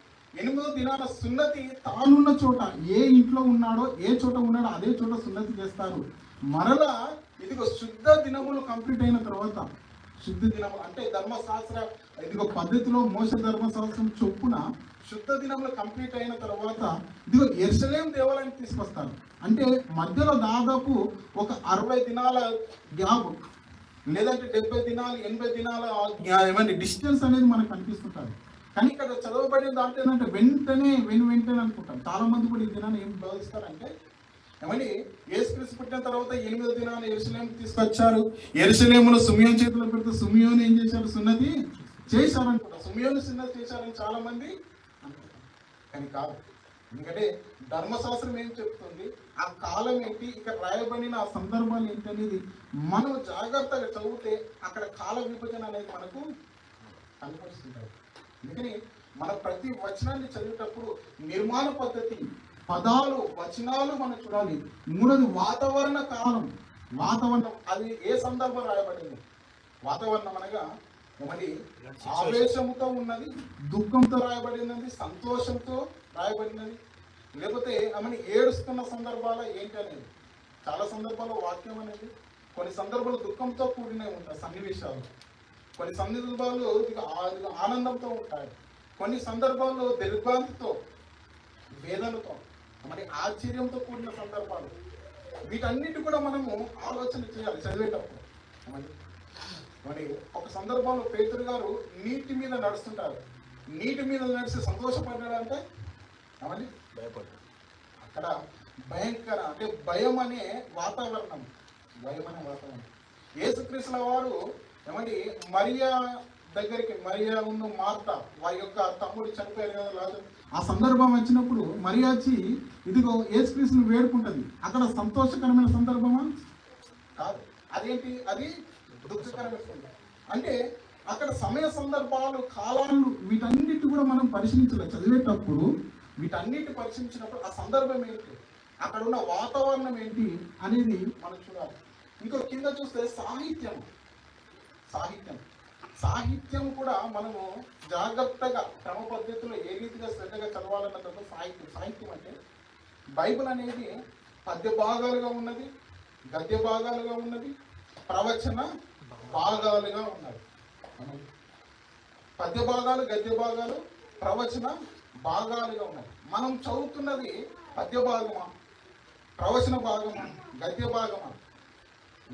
8వ దినాన సున్నతి తానున్న చోట, ఏ ఇంట్లో ఉన్నాడో ఏ చోట ఉన్నాడో అదే చోట సున్నతి చేస్తారు. మరలా ఇదిగో శుద్ధ దినములు కంప్లీట్ అయిన తర్వాత, శుద్ధ దినములు అంటే ధర్మశాస్త్ర ఇదిగో పద్ధతిలో మోస ధర్మశాస్త్రం చొప్పున శుద్ధ దినములు కంప్లీట్ అయిన తర్వాత ఇదిగో యెరూషలేము దేవాలయానికి తీసుకొస్తారు. అంటే మధ్యలో దాదాపు ఒక 60 దినాల గ్యాప్, లేదంటే 70 దినాలు 80 దినాల డిస్టెన్స్ అనేది మనకు కనిపిస్తుంటారు. కానీ ఇక్కడ చదవబడిన దాంట్లో ఏంటంటే వెంటనే అనుకుంటాం. చాలా మంది కూడా ఈ దినాన్ని ఏం భావిస్తారంటే యేసుక్రీస్తు పుట్టిన తర్వాత 8వ దినాన యెరూషలేముకు తీసుకొచ్చారు, యెరూషలేములో సుమియోను చేతిలో పెడితే సుమియోను ఏం చేశారు? సున్నతి చేశారనుకుంటా. సుమియోను సున్నతి చేశారని చాలా మంది అనుకుంటారు, కానీ కాదు. ఎందుకంటే ధర్మశాస్త్రం ఏం చెప్తుంది, ఆ కాలం ఏంటి, ఇక్కడ రాయబడిన ఆ సందర్భాలు ఏంటి అనేది మనం జాగ్రత్తగా చదివితే అక్కడ కాల విభజన అనేది మనకు కనిపిస్తుంటాయి. అందుకని మన ప్రతి వచనాన్ని చదివేటప్పుడు నిర్మాణ పద్ధతి, పదాలు, వచనాలు మనం చూడాలి. 3వది వాతావరణ కాలం, వాతావరణం అది ఏ సందర్భం రాయబడింది. వాతావరణం అనగా ఆవేశంతో ఉన్నది, దుఃఖంతో రాయబడినది, సంతోషంతో రాయబడినది, లేకపోతే ఏడుస్తున్న సందర్భాలు ఏంటి అనేది. చాలా సందర్భాల్లో వాక్యం అనేది కొన్ని సందర్భాలు దుఃఖంతో కూడినే ఉంటాయి సన్నివేశాలు, కొన్ని సందర్భాలు ఆనందంతో ఉంటాయి, కొన్ని సందర్భాల్లో దిగ్భ్రాంతితో, వేదనతో, ఆశ్చర్యంతో కూడిన సందర్భాలు. వీటన్నిటి కూడా మనము ఆలోచన చేయాలి చదివేటప్పుడు. ఒక సందర్భంలో పేతురు గారు నీటి మీద నడుస్తుంటారు, నీటి మీద నడిచి సంతోషపడ్డాడంటే భయపడ్డాడు. అక్కడ భయంకర అంటే భయం అనే వాతావరణం. యేసుక్రీస్తుల వారు ఏమండి మరియా దగ్గరికి, మరియా ఉన్న మార్త వారి యొక్క తమ్ముడు చనిపోయారు కదా లాజరు, ఆ సందర్భం వచ్చినప్పుడు మరియా వచ్చి ఇదిగో యేసుక్రీస్తుని వేడుకుంటది. అక్కడ సంతోషకరమైన సందర్భమా? కాదు. అదేంటి? అది దుఃఖకరమైన సందర్భం. అంటే అక్కడ సమయ సందర్భాలు, కాలాలు, వీటన్నిటి కూడా మనం పరిశీలించాలి. చదివేటప్పుడు వీటన్నిటి పరిశీలించినప్పుడు ఆ సందర్భం ఏంటి, అక్కడ ఉన్న వాతావరణం ఏంటి అనేది మనం చూడాలి. ఇంకో కింద చూస్తే సాహిత్యం సాహిత్యం కూడా మనము జాగ్రత్తగా క్రమ పద్ధతిలో ఏ రీతిగా శ్రద్ధగా చదవాలన్నది సాహిత్యం అంటే బైబిల్ అనేది పద్య భాగాలుగా ఉన్నది, గద్య భాగాలుగా ఉన్నది, ప్రవచన భాగాలుగా ఉన్నది. పద్య భాగాలు, గద్య భాగాలు, ప్రవచన భాగాలుగా ఉన్నాయి. మనం చదువుతున్నది పద్య భాగమా, ప్రవచన భాగమా, గద్య భాగమా?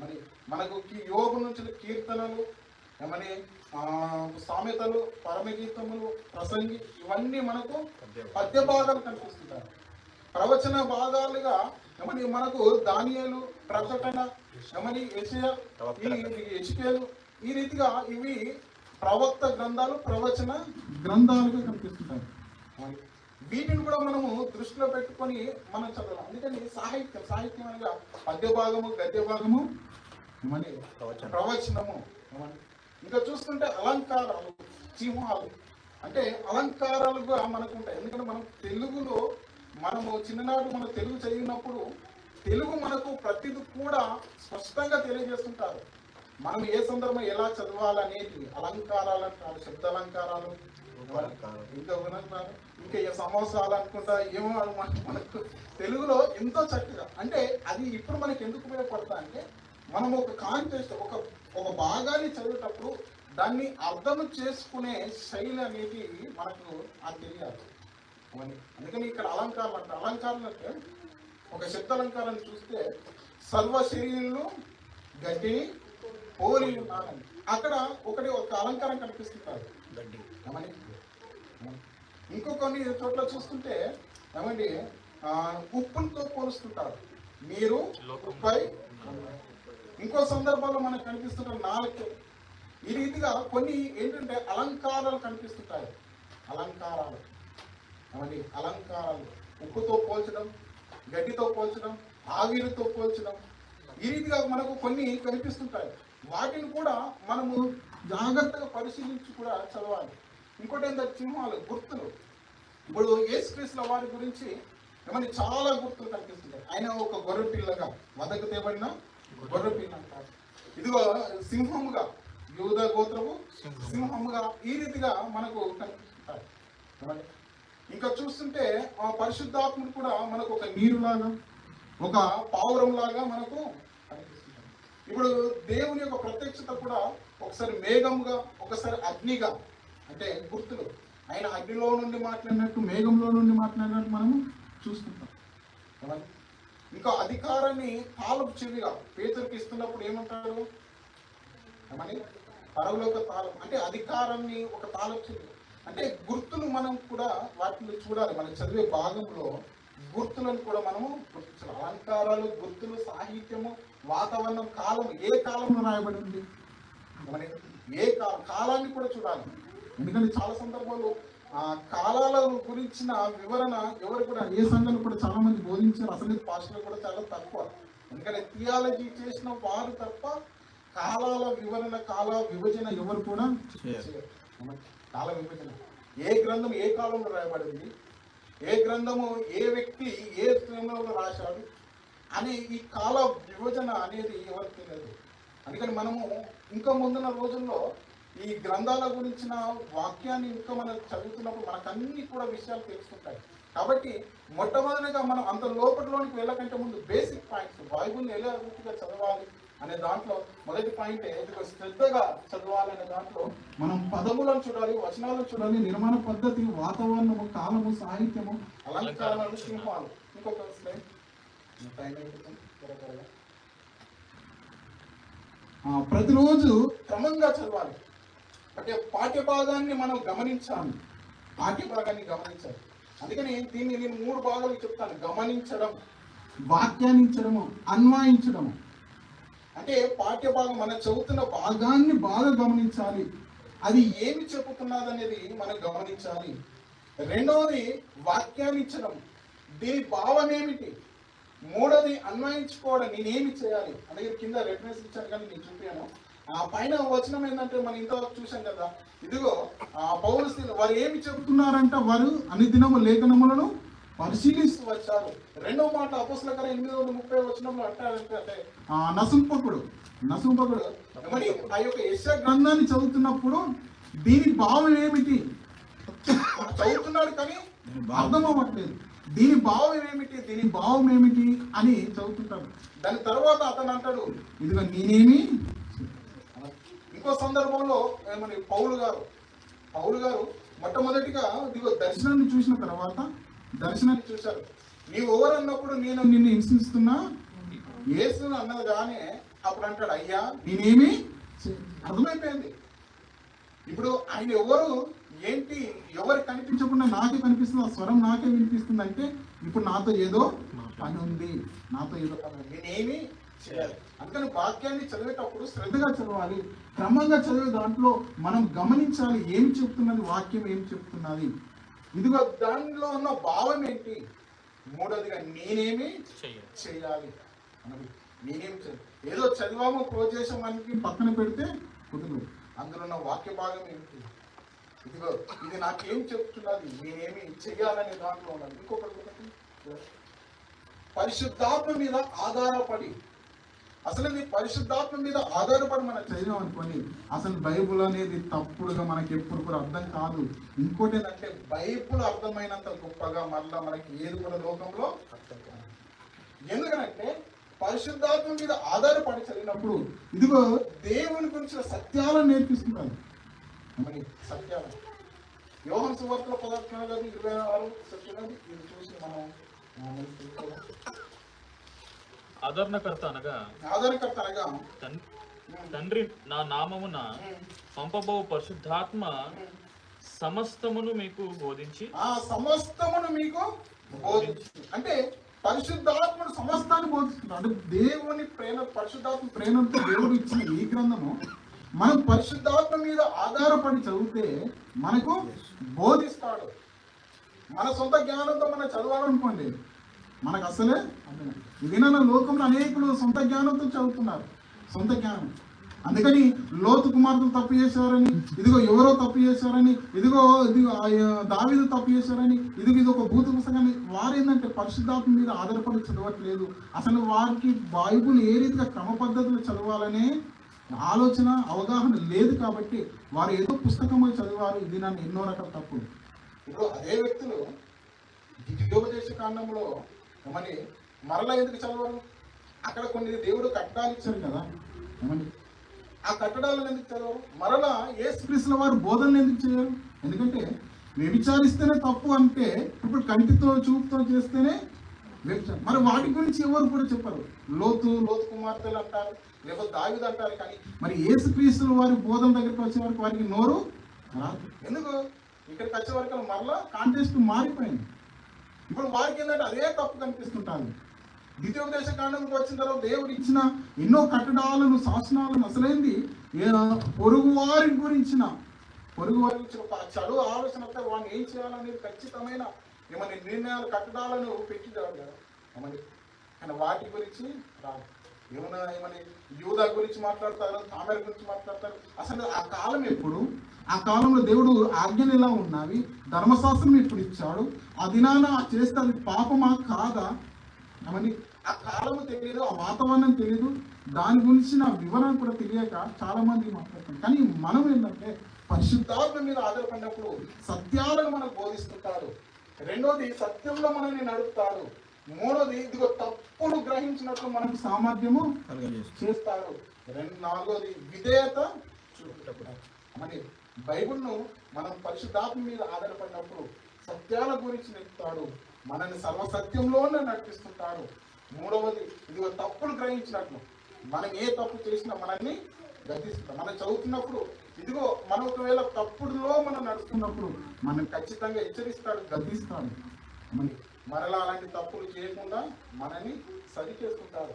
మరి మనకు యోగు నుంచి కీర్తనలు, ఏమని సామెతలు, పరమగీతములు, ప్రసంగి, ఇవన్నీ మనకు పద్య భాగాలు కనిపిస్తుంటాయి. ప్రవచన భాగాలుగా ఏమని మనకు దానియేలు, ప్రకటన, ఏమని యెషయా, ఈ రీతిగా ఇవి ప్రవక్త గ్రంథాలు, ప్రవచన గ్రంథాలుగా కనిపిస్తుంటాయి. వీటిని కూడా మనము దృష్టిలో పెట్టుకొని మనం చదవాలి. అందుకని సాహిత్యం అనగా పద్య భాగము, గద్య భాగము, ఏమని ప్రవచనము. ఇంకా చూస్తుంటే అలంకారాలు, చిహ్నాలు, అంటే అలంకారాలుగా మనకు ఉంటాయి. ఎందుకంటే మనం తెలుగులో మనము చిన్ననాడు మనం తెలుగు చదివినప్పుడు తెలుగు మనకు ప్రతిదీ కూడా స్పష్టంగా తెలియజేస్తుంటారు. మనం ఏ సందర్భం ఎలా చదవాలనేది అలంకారాలు అంటారు, శబ్ద అలంకారాలు, ఇంకా ఏ సమాసాలు అనుకుంటా ఏమో మనకు తెలుగులో ఎంతో చక్కగా. అంటే అది ఇప్పుడు మనకి ఎందుకు ఉపయోగపడతా అంటే మనం ఒక కాంటెక్స్ట్, ఒక భాగాన్ని చదివేటప్పుడు దాన్ని అర్థం చేసుకునే శైలి అనేది మనకు అది తెలియాలి. అందుకని ఇక్కడ అలంకారాలు అంటే ఒక శబ్ద అలంకారాన్ని చూస్తే సర్వ శరీరంలో గడ్డి పోలి ఉన్నానని అక్కడ ఒక అలంకారం కనిపిస్తుంటారు, గడ్డి. ఇంకో కొన్ని చోట్ల చూస్తుంటే ఏమండి ఉప్పులతో పోలుస్తుంటారు, మీరు ఉప్పై. ఇంకో సందర్భంలో మనకు కనిపిస్తుంటారు నాలుగు. ఈ రీతిగా కొన్ని ఏంటంటే అలంకారాలు కనిపిస్తుంటాయి. అలంకారాలు ఉప్పుతో పోల్చడం, గడ్డితో పోల్చడం, ఆవిరితో పోల్చడం, ఈ రీతిగా మనకు కొన్ని కనిపిస్తుంటాయి. వాటిని కూడా మనము జాగ్రత్తగా పరిశీలించి కూడా చదవాలి. ఇంకోటి ఏంటంటే చిహ్నాలు, గుర్తులు. ఇప్పుడు యేసుక్రీస్తుల వారి గురించి ఏమని చాలా గుర్తులు కనిపిస్తుంటాయి. ఆయన ఒక గొర్రె పిల్లగా, వదకు తేబడిన గొర్రె పిల్ల అంటారు. ఇదిగో సింహముగా, యూదా గోత్రము సింహముగా, ఈ రీతిగా మనకు కనిపిస్తుంటారు. ఇంకా చూస్తుంటే ఆ పరిశుద్ధాత్ముడు కూడా మనకు ఒక నీరులాగా, ఒక పావురం లాగా మనకు కనిపిస్తుంటారు. ఇప్పుడు దేవుని యొక్క ప్రత్యక్షత కూడా ఒకసారి మేఘముగా, ఒకసారి అగ్నిగా, అంటే గుర్తులు. ఆయన అగ్నిలో నుండి మాట్లాడినట్టు, మేఘంలో నుండి మాట్లాడినట్టు మనము చూస్తుంటాం. ఇంకా అధికారాన్ని తాళపు చెవిగా పేతురుకి ఇస్తున్నప్పుడు ఏమంటాడు, ఏమని పరలోక తాళం, అంటే అధికారాన్ని ఒక తాళపు చెవి. అంటే గుర్తులు మనం కూడా వాటిని చూడాలి. మనం చదివే భాగంలో గుర్తులను కూడా మనము గుర్తించాలి. అలంకారాలు, గుర్తులు, సాహిత్యము, వాతావరణం, కాలం, ఏ కాలంలో రాయబడింది, ఏ కాలాన్ని కూడా చూడాలి. ఎందుకంటే చాలా సందర్భాలు ఆ కాలాల గురించిన వివరణ ఎవరు కూడా, ఏ సంఘాలు కూడా చాలా మంది బోధించారు. అసలు పాస్టర్లు కూడా చాలా తక్కువ. ఎందుకంటే థియాలజీ చేసిన వారు తప్ప కాలాల వివరణ, కాల విభజన ఎవరు కూడా చేయరు. కాల విభజన, ఏ గ్రంథం ఏ కాలంలో రాయబడింది, ఏ గ్రంథము ఏ వ్యక్తి ఏ గ్రంథంలో రాశాడు అనే ఈ కాల విభజన అనేది ఎవరికి తెలియదు. అందుకని మనము ఇంకా ముందున్న రోజుల్లో ఈ గ్రంథాల గురించిన వాక్యాన్ని ఇంకా మనం చదువుతున్నప్పుడు మనకు అన్ని కూడా విషయాలు తెలుస్తుంటాయి. కాబట్టి మొట్టమొదటిగా మనం అంత లోపలిలోనికి వెళ్ళకంటే ముందు బేసిక్ పాయింట్స్, బైబుల్ని ఎలా రీతిగా చదవాలి అనే దాంట్లో మొదటి పాయింట్ శ్రద్ధగా చదవాలనే దాంట్లో మనం పదములను చూడాలి, వచనాలను చూడాలి, నిర్మాణ పద్ధతి, వాతావరణము, కాలము, సాహిత్యము, అలంకారాలు, సింహాలు. ఇంకొక స్లైడ్. ప్రతిరోజు క్రమంగా చదవాలి. అంటే పాఠ్యభాగాన్ని మనం గమనించాలి. అందుకని దీన్ని నేను 3 భాగాలు చెప్తాను. గమనించడం, వ్యాఖ్యానించడము, అన్వయించడము. అంటే పాఠ్య భాగం మనం చదువుతున్న భాగాన్ని బాగా గమనించాలి, అది ఏమి చెప్పుతున్నది అనేది మనం గమనించాలి. రెండవది వాక్యాన్ని ఇచ్చడం, దీని భావం ఏమిటి. మూడోది అన్వయించుకోవడం, నేనేమి చేయాలి అలాగే కింద రెఫరెన్స్ ఇచ్చాను కానీ నేను చూపాను. ఆ పైన వచనం ఏంటంటే మనం ఇంతవరకు చూసాం కదా, ఇదిగో పౌలు వారు ఏమి చెబుతున్నారంట, వారు అన్ని దినము లేఖనములను పరిశీలిస్తూ వచ్చారు. రెండవ మాట అపోస్తల కార్యం 8:30 వచనంలో అంటారంటే నసుంపకుడు మరి ఆ యొక్క యెషయా గ్రంథాన్ని చదువుతున్నప్పుడు దీని భావం ఏమిటి చదువుతున్నాడు కానీ అర్థం అవ్వట్లేదు. దీని భావం ఏమిటి అని చదువుతుంటాడు. దాని తర్వాత అతను అంటాడు, ఇదిగో నేనేమి. ఇంకో సందర్భంలో ఏమని పౌలు గారు మొట్టమొదటిగా ఇదిగో దర్శనాన్ని చూసిన తర్వాత దర్శనాన్ని చూశారు. నీవు ఎవరన్నప్పుడు నేను నిన్ను హింసిస్తున్నా యేసు అన్నది కానీ అప్పుడు అంటాడు, అయ్యా నేనేమి. అర్థమైపోయింది. ఇప్పుడు ఆయన ఏంటి ఎవరు కనిపించకుండా నాకే కనిపిస్తుంది, ఆ స్వరం నాకే వినిపిస్తుంది అంటే ఇప్పుడు నాతో ఏదో పని ఉంది, నేనేమి చేయాలి. అందుకని వాక్యాన్ని చదివేటప్పుడు శ్రద్ధగా చదవాలి, క్రమంగా చదివే దాంట్లో మనం గమనించాలి ఏమి చెప్తున్నది, వాక్యం ఏమి చెప్తున్నది, ఇదిగో దానిలో ఉన్న భావం ఏంటి. మూడోదిగా నేనేమి చేయాలి అన్నది. నేనేమి చేయాలి, ఏదో చదివామో క్లోజ్ చేసామని పక్కన పెడితే కుదరదు. అందులో ఉన్న వాక్య భాగం ఏమిటి, ఇదిగో ఇది నాకేం చెప్తున్నది, నేనేమి చెయ్యాలనే దాంట్లో ఉన్నది. ఇంకొకటి పరిశుద్ధాత్మ మీద ఆధారపడి, అసలు ఇది పరిశుద్ధాత్మ మీద ఆధారపడి మనం చదివాం అనుకోని అసలు బైబుల్ అనేది తప్పుడుగా మనకి ఎప్పుడు కూడా అర్థం కాదు. ఇంకోటి ఏంటంటే బైబుల్ అర్థమైనంత గొప్పగా మళ్ళా మనకి ఏది కూడా లోకంలో అర్థం కాదు. ఎందుకంటే పరిశుద్ధాత్మ మీద ఆధారపడి చదివినప్పుడు ఇదిగో దేవుని గురించిన సత్యాలను నేర్పిస్తున్నారు. మరి సత్యాలు యోహాను సువార్తలో 16:26 సత్యాలు ఇది చూసి మనం ఆదరణకర్త అనగా తండ్రి నా నామమున పంపబో పరిశుద్ధాత్మ సమస్తమును మీకు బోధించి అంటే పరిశుద్ధాత్మను సమస్తాన్ని బోధిస్తున్నాడు. అంటే దేవుని ప్రేమ, పరిశుద్ధాత్మ ప్రేమతో దేవుడు ఇచ్చిన ఈ గ్రంథము మనం పరిశుద్ధాత్మ మీద ఆధారపడి చదివితే మనకు బోధిస్తాడు. మన సొంత జ్ఞానంతో మనం చదవాలనుకోండి మనకు అసలే వినన లోకంలో అనేకులు సొంత జ్ఞానంతో చదువుతున్నారు, సొంత జ్ఞానం. అందుకని లోతు కుమార్తెలు తప్పు చేశారని, ఇదిగో ఎవరో తప్పు చేశారని, ఇదిగో దావీదు తప్పు చేశారని, ఇది ఒక భూత పుస్తకాన్ని వారు ఏంటంటే పరిశుద్ధాత్మ మీద ఆధారపడి చదవట్లేదు. అసలు వారికి బైబుల్ ఏ రీతిగా క్రమ పద్ధతులు చదవాలనే ఆలోచన అవగాహన లేదు. కాబట్టి వారు ఏదో పుస్తకంలో చదివారు, ఇది నన్ను ఎన్నో రకాల తప్పులు. ఇప్పుడు అదే వ్యక్తులు ద్వితీయోపదేశ కాండంలో ఏమని మరలా ఎందుకు చదవరు? అక్కడ కొన్ని దేవుడు కట్టడాలు ఇచ్చారు కదా, ఏమని ఆ కట్టడాలను ఎందుకు చదవరు? మరలా యేసుక్రీస్తుల వారు బోధనలు ఎందుకు చేయరు? ఎందుకంటే వ్యభిచారిస్తేనే తప్పు అంటే ఇప్పుడు కంటితో చూపుతో చేస్తేనే వ్యభిచారం. మరి వాటి గురించి ఎవరు కూడా చెప్పరు. లోతు కుమార్తెలు అంటారు, లేకపోతే దావీదు అంటారు. కానీ మరి యేసుక్రీస్తుల వారి బోధన దగ్గరికి వచ్చే వరకు వారికి నోరు రాదు. ఎందుకు? ఇక్కడికి వచ్చే వరకు మరలా కాంటెక్స్ట్ మారిపోయింది. ఇప్పుడు వారికి ఏంటంటే అదే తప్పు కనిపిస్తుంటారు. ద్వితీయోపదేశ కాండంకి వచ్చిన తర్వాత దేవుడు ఇచ్చిన ఎన్నో కట్టడాలను, శాసనాలను అసలైంది పొరుగు వారి గురించిన చదువు ఆలోచన వాడిని ఏం చేయాలనేది ఖచ్చితమైన ఏమని నిర్ణయాలు, కట్టడాలను పెట్టించారు కదా. కానీ వాటి గురించి రాదు. ఏమని యూదా గురించి మాట్లాడతారు, తామెర గురించి మాట్లాడతారు. అసలు ఆ కాలం ఎప్పుడు, ఆ కాలంలో దేవుడు ఆజ్ఞలు ఎలా ఉన్నవి, ధర్మశాస్త్రం ఎప్పుడు ఇచ్చాడు, ఆ దినాన చేస్తే అది పాపమా కాదా అని ఆ కాలము తెలియదు, ఆ వాతావరణం తెలియదు, దాని గురించిన వివరణ కూడా తెలియక చాలా మంది మాట్లాడతాం. కానీ మనం ఏంటంటే పరిశుద్ధాత్మ మీద ఆధారపడినప్పుడు సత్యాలను మనకు బోధిస్తుంటాడు. రెండోది సత్యంలో మనల్ని నడుపుతాడు. మూడోది ఇదిగో తప్పుడు గ్రహించినట్లు మనకు సామర్థ్యము చేస్తాడు. నాలుగోది విధేయత చూపుతాడు. మరి బైబుల్ను మనం పరిశుద్ధాత్మ మీద ఆధారపడినప్పుడు సత్యాల గురించి నేర్పుతాడు, మనల్ని సర్వసత్యంలోనే నడిపిస్తుంటాడు. మూడవది ఇదిగో తప్పులు గ్రహించినట్లు, మనం ఏ తప్పు చేసినా మనల్ని గద్దిస్తాడు. మనం చదువుతున్నప్పుడు ఇదిగో మనం ఒకవేళ తప్పుడులో మనం నడుస్తున్నప్పుడు మనం ఖచ్చితంగా హెచ్చరిస్తాడు, గద్దిస్తాడు. మరలా అలాంటి తప్పులు చేయకుండా మనల్ని సరి చేసుకుంటాడు.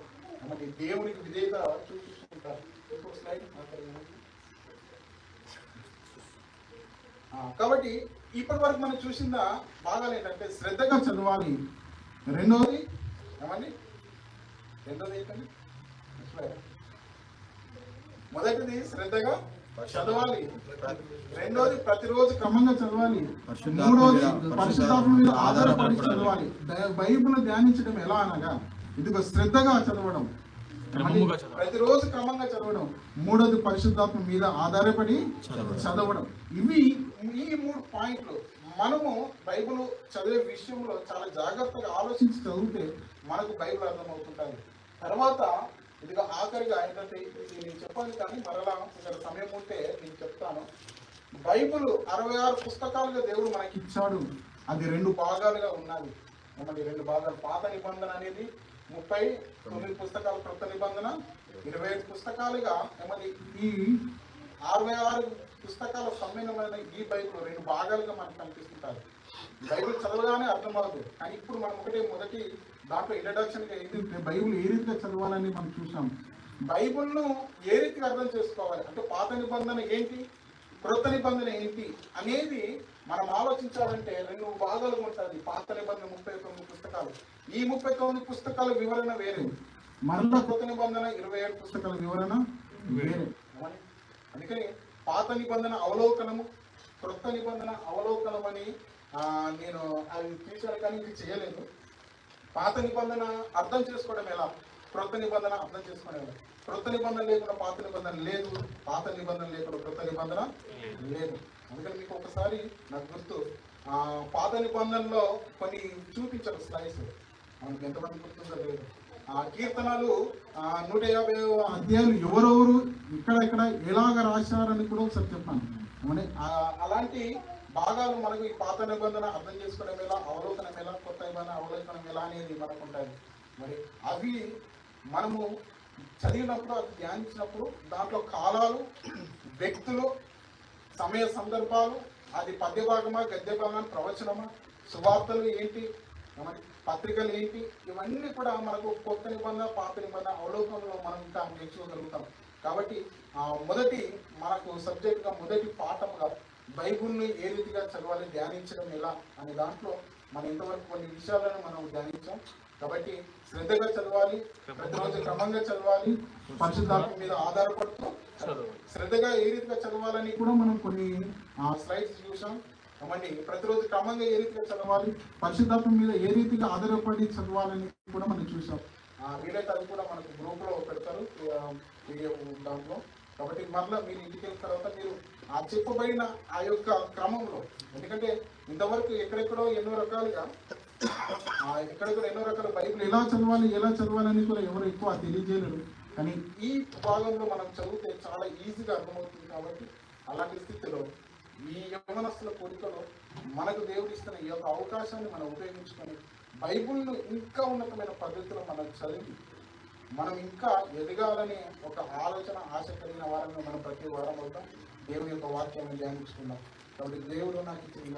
మరి దేవునికి విధేయత చూపిస్తుంటారు. ఇంకో స్లైడ్. కాబట్టి ఇప్పటి వరకు మనం చూసిందా భాగాలు ఏంటంటే శ్రద్ధగా చదవాలి. రెండోది ఏమండి? రెండోది ఏంటండి? మొదటిది శ్రద్ధగా చదవాలి, రెండోది ప్రతిరోజు క్రమంగా చదవాలి, మూడోది పరిశుద్ధాత్మ మీద ఆధారపడి చదవాలి. బైబిల్ ధ్యానించడం ఎలా అనగా ఇదిగో శ్రద్ధగా చదవడం, ప్రతిరోజు క్రమంగా చదవడం, మూడోది పరిశుద్ధాత్మ మీద ఆధారపడి చదవడం. ఇవి ఈ 3 పాయింట్లు మనము బైబిల్ చదివే విషయంలో చాలా జాగ్రత్తగా ఆలోచించి చదివితే మనకు బైబిల్ అర్థమవుతుంటుంది. తర్వాత ఇదిగా ఆఖరిగా ఏంటంటే నేను చెప్పాను, కానీ మరలా ఇక్కడ సమయం ఉంటే నేను చెప్తాను. బైబిల్ 66 పుస్తకాలుగా దేవుడు మనకి ఇచ్చాడు. అది 2 భాగాలుగా ఉన్నది. మళ్ళీ 2 భాగాలు. పాత నిబంధన అనేది 39 పుస్తకాలు, కొత్త నిబంధన 25 పుస్తకాలుగా ఏమది ఈ 66 పుస్తకాల సమ్మేళనమైన ఈ బైబిల్ 2 భాగాలుగా మనకు కనిపిస్తుంటారు. బైబిల్ చదవగానే అర్థమవుతుంది. కానీ ఇప్పుడు మనం మొదటి దాంట్లో ఇంట్రడక్షన్ గా ఏంటంటే బైబిల్ ఏ రీతిగా చదవాలని మనం చూసాం. బైబిల్ను ఏ రీతిగా అర్థం చేసుకోవాలి అంటే పాత నిబంధన ఏంటి, క్రొత్త నిబంధన ఏంటి అనేది మనం ఆలోచించాలంటే 2 భాగాలుగా ఉంటుంది. పాత నిబంధన 39 పుస్తకాలు, ఈ 39 పుస్తకాల వివరణ వేరే, మరలా కొత్త నిబంధన 27 పుస్తకాల వివరణ వేరే. అందుకని పాత నిబంధన అవలోకనము, క్రొత్త నిబంధన అవలోకనం అని నేను అది తీసాను, కానీ ఇది చేయలేదు. పాత నిబంధన అర్థం చేసుకోవడం ఎలా, క్రొత్త నిబంధన అర్థం చేసుకోవడం ఎలా. క్రొత్త నిబంధన లేకుండా పాత నిబంధన లేదు, పాత నిబంధన లేకుండా క్రొత్త నిబంధన లేదు. అందుకని మీకు ఒకసారి నాకు గుర్తు పాత నిబంధనలో కొన్ని చూపించారు స్లైడ్స్, మనకి ఎంతమంది గుర్తుందో లేదు. కీర్తనలు 150 అధ్యాయులు ఎవరెవరు ఇక్కడ ఎలాగ రాశారని కూడా ఒకసారి చెప్పాను. అలాంటి భాగాలు మనకు ఈ పాత నిబంధన అర్థం చేసుకోవడం ఎలా, అవలోకనం ఎలా, కొత్త నిబంధన అవలోకనం ఎలా అనేది మనకు ఉంటుంది. మరి అవి మనము చదివినప్పుడు, అది ధ్యానించినప్పుడు దాంట్లో కాలాలు, వ్యక్తులు, సమయ సందర్భాలు, అది పద్య భాగమా, గద్య భాగమా, ప్రవచనమా, సువార్తలు ఏంటి, పత్రికలు ఏంటి, ఇవన్నీ కూడా మనకు కొత్త నిబంధన, పాత నిబంధన అవలోకంలో మనం ఇంకా నేర్చుకోగలుగుతాం. కాబట్టి మొదటి మనకు సబ్జెక్ట్గా, మొదటి పాఠంగా బైబిల్ని ఏ రీతిగా చదవాలి, ధ్యానించడం ఎలా అనే దాంట్లో మనం ఇంతవరకు కొన్ని విషయాలను మనం ధ్యానించాం. కాబట్టి శ్రద్ధగా చదవాలి, ప్రతిరోజు క్రమంగా చదవాలి, పరిశుద్ధాత్మ మీద ఆధారపడుతూ శ్రద్ధగా ఏ రీతిగా చదవాలని కూడా మనం కొన్ని స్లైడ్స్ చూసాం. కాబట్టి ప్రతిరోజు క్రమంగా ఏ రీతిగా చదవాలి, పరిశుద్ధాత్మ మీద ఏ రీతిగా ఆధారపడి చదవాలని కూడా మనం చూసాం. వీలైతే అది కూడా మనకు గ్రూప్లో పెడతారు దాంట్లో. కాబట్టి మరలా మీరు ఇంటికి వెళ్ళిన తర్వాత మీరు చెప్పబడిన ఆ యొక్క క్రమంలో, ఎందుకంటే ఇంతవరకు ఎక్కడెక్కడో ఎన్నో రకాల బైబిల్ ఎలా చదవాలని కూడా ఎవరు ఎక్కువ తెలియజేయలేరు. కానీ ఈ భాగంలో మనం చదివితే చాలా ఈజీగా అర్థమవుతుంది. కాబట్టి అలాంటి స్థితిలో ఈ యవనస్తుల కోరికలో మనకు దేవుడు ఇస్తున్న ఈ యొక్క అవకాశాన్ని మనం ఉపయోగించుకొని బైబిల్ను ఇంకా ఉన్నతమైన పద్ధతిలో మనం చదివి మనం ఇంకా ఎదగాలనే ఒక ఆలోచన, ఆశ కలిగిన వారంగా మనం ప్రతి వారం అవుతాం. దేవుని యొక్క వాక్యాన్ని ధ్యానించుకుందాం. కాబట్టి దేవుడు నాకు ఇచ్చిన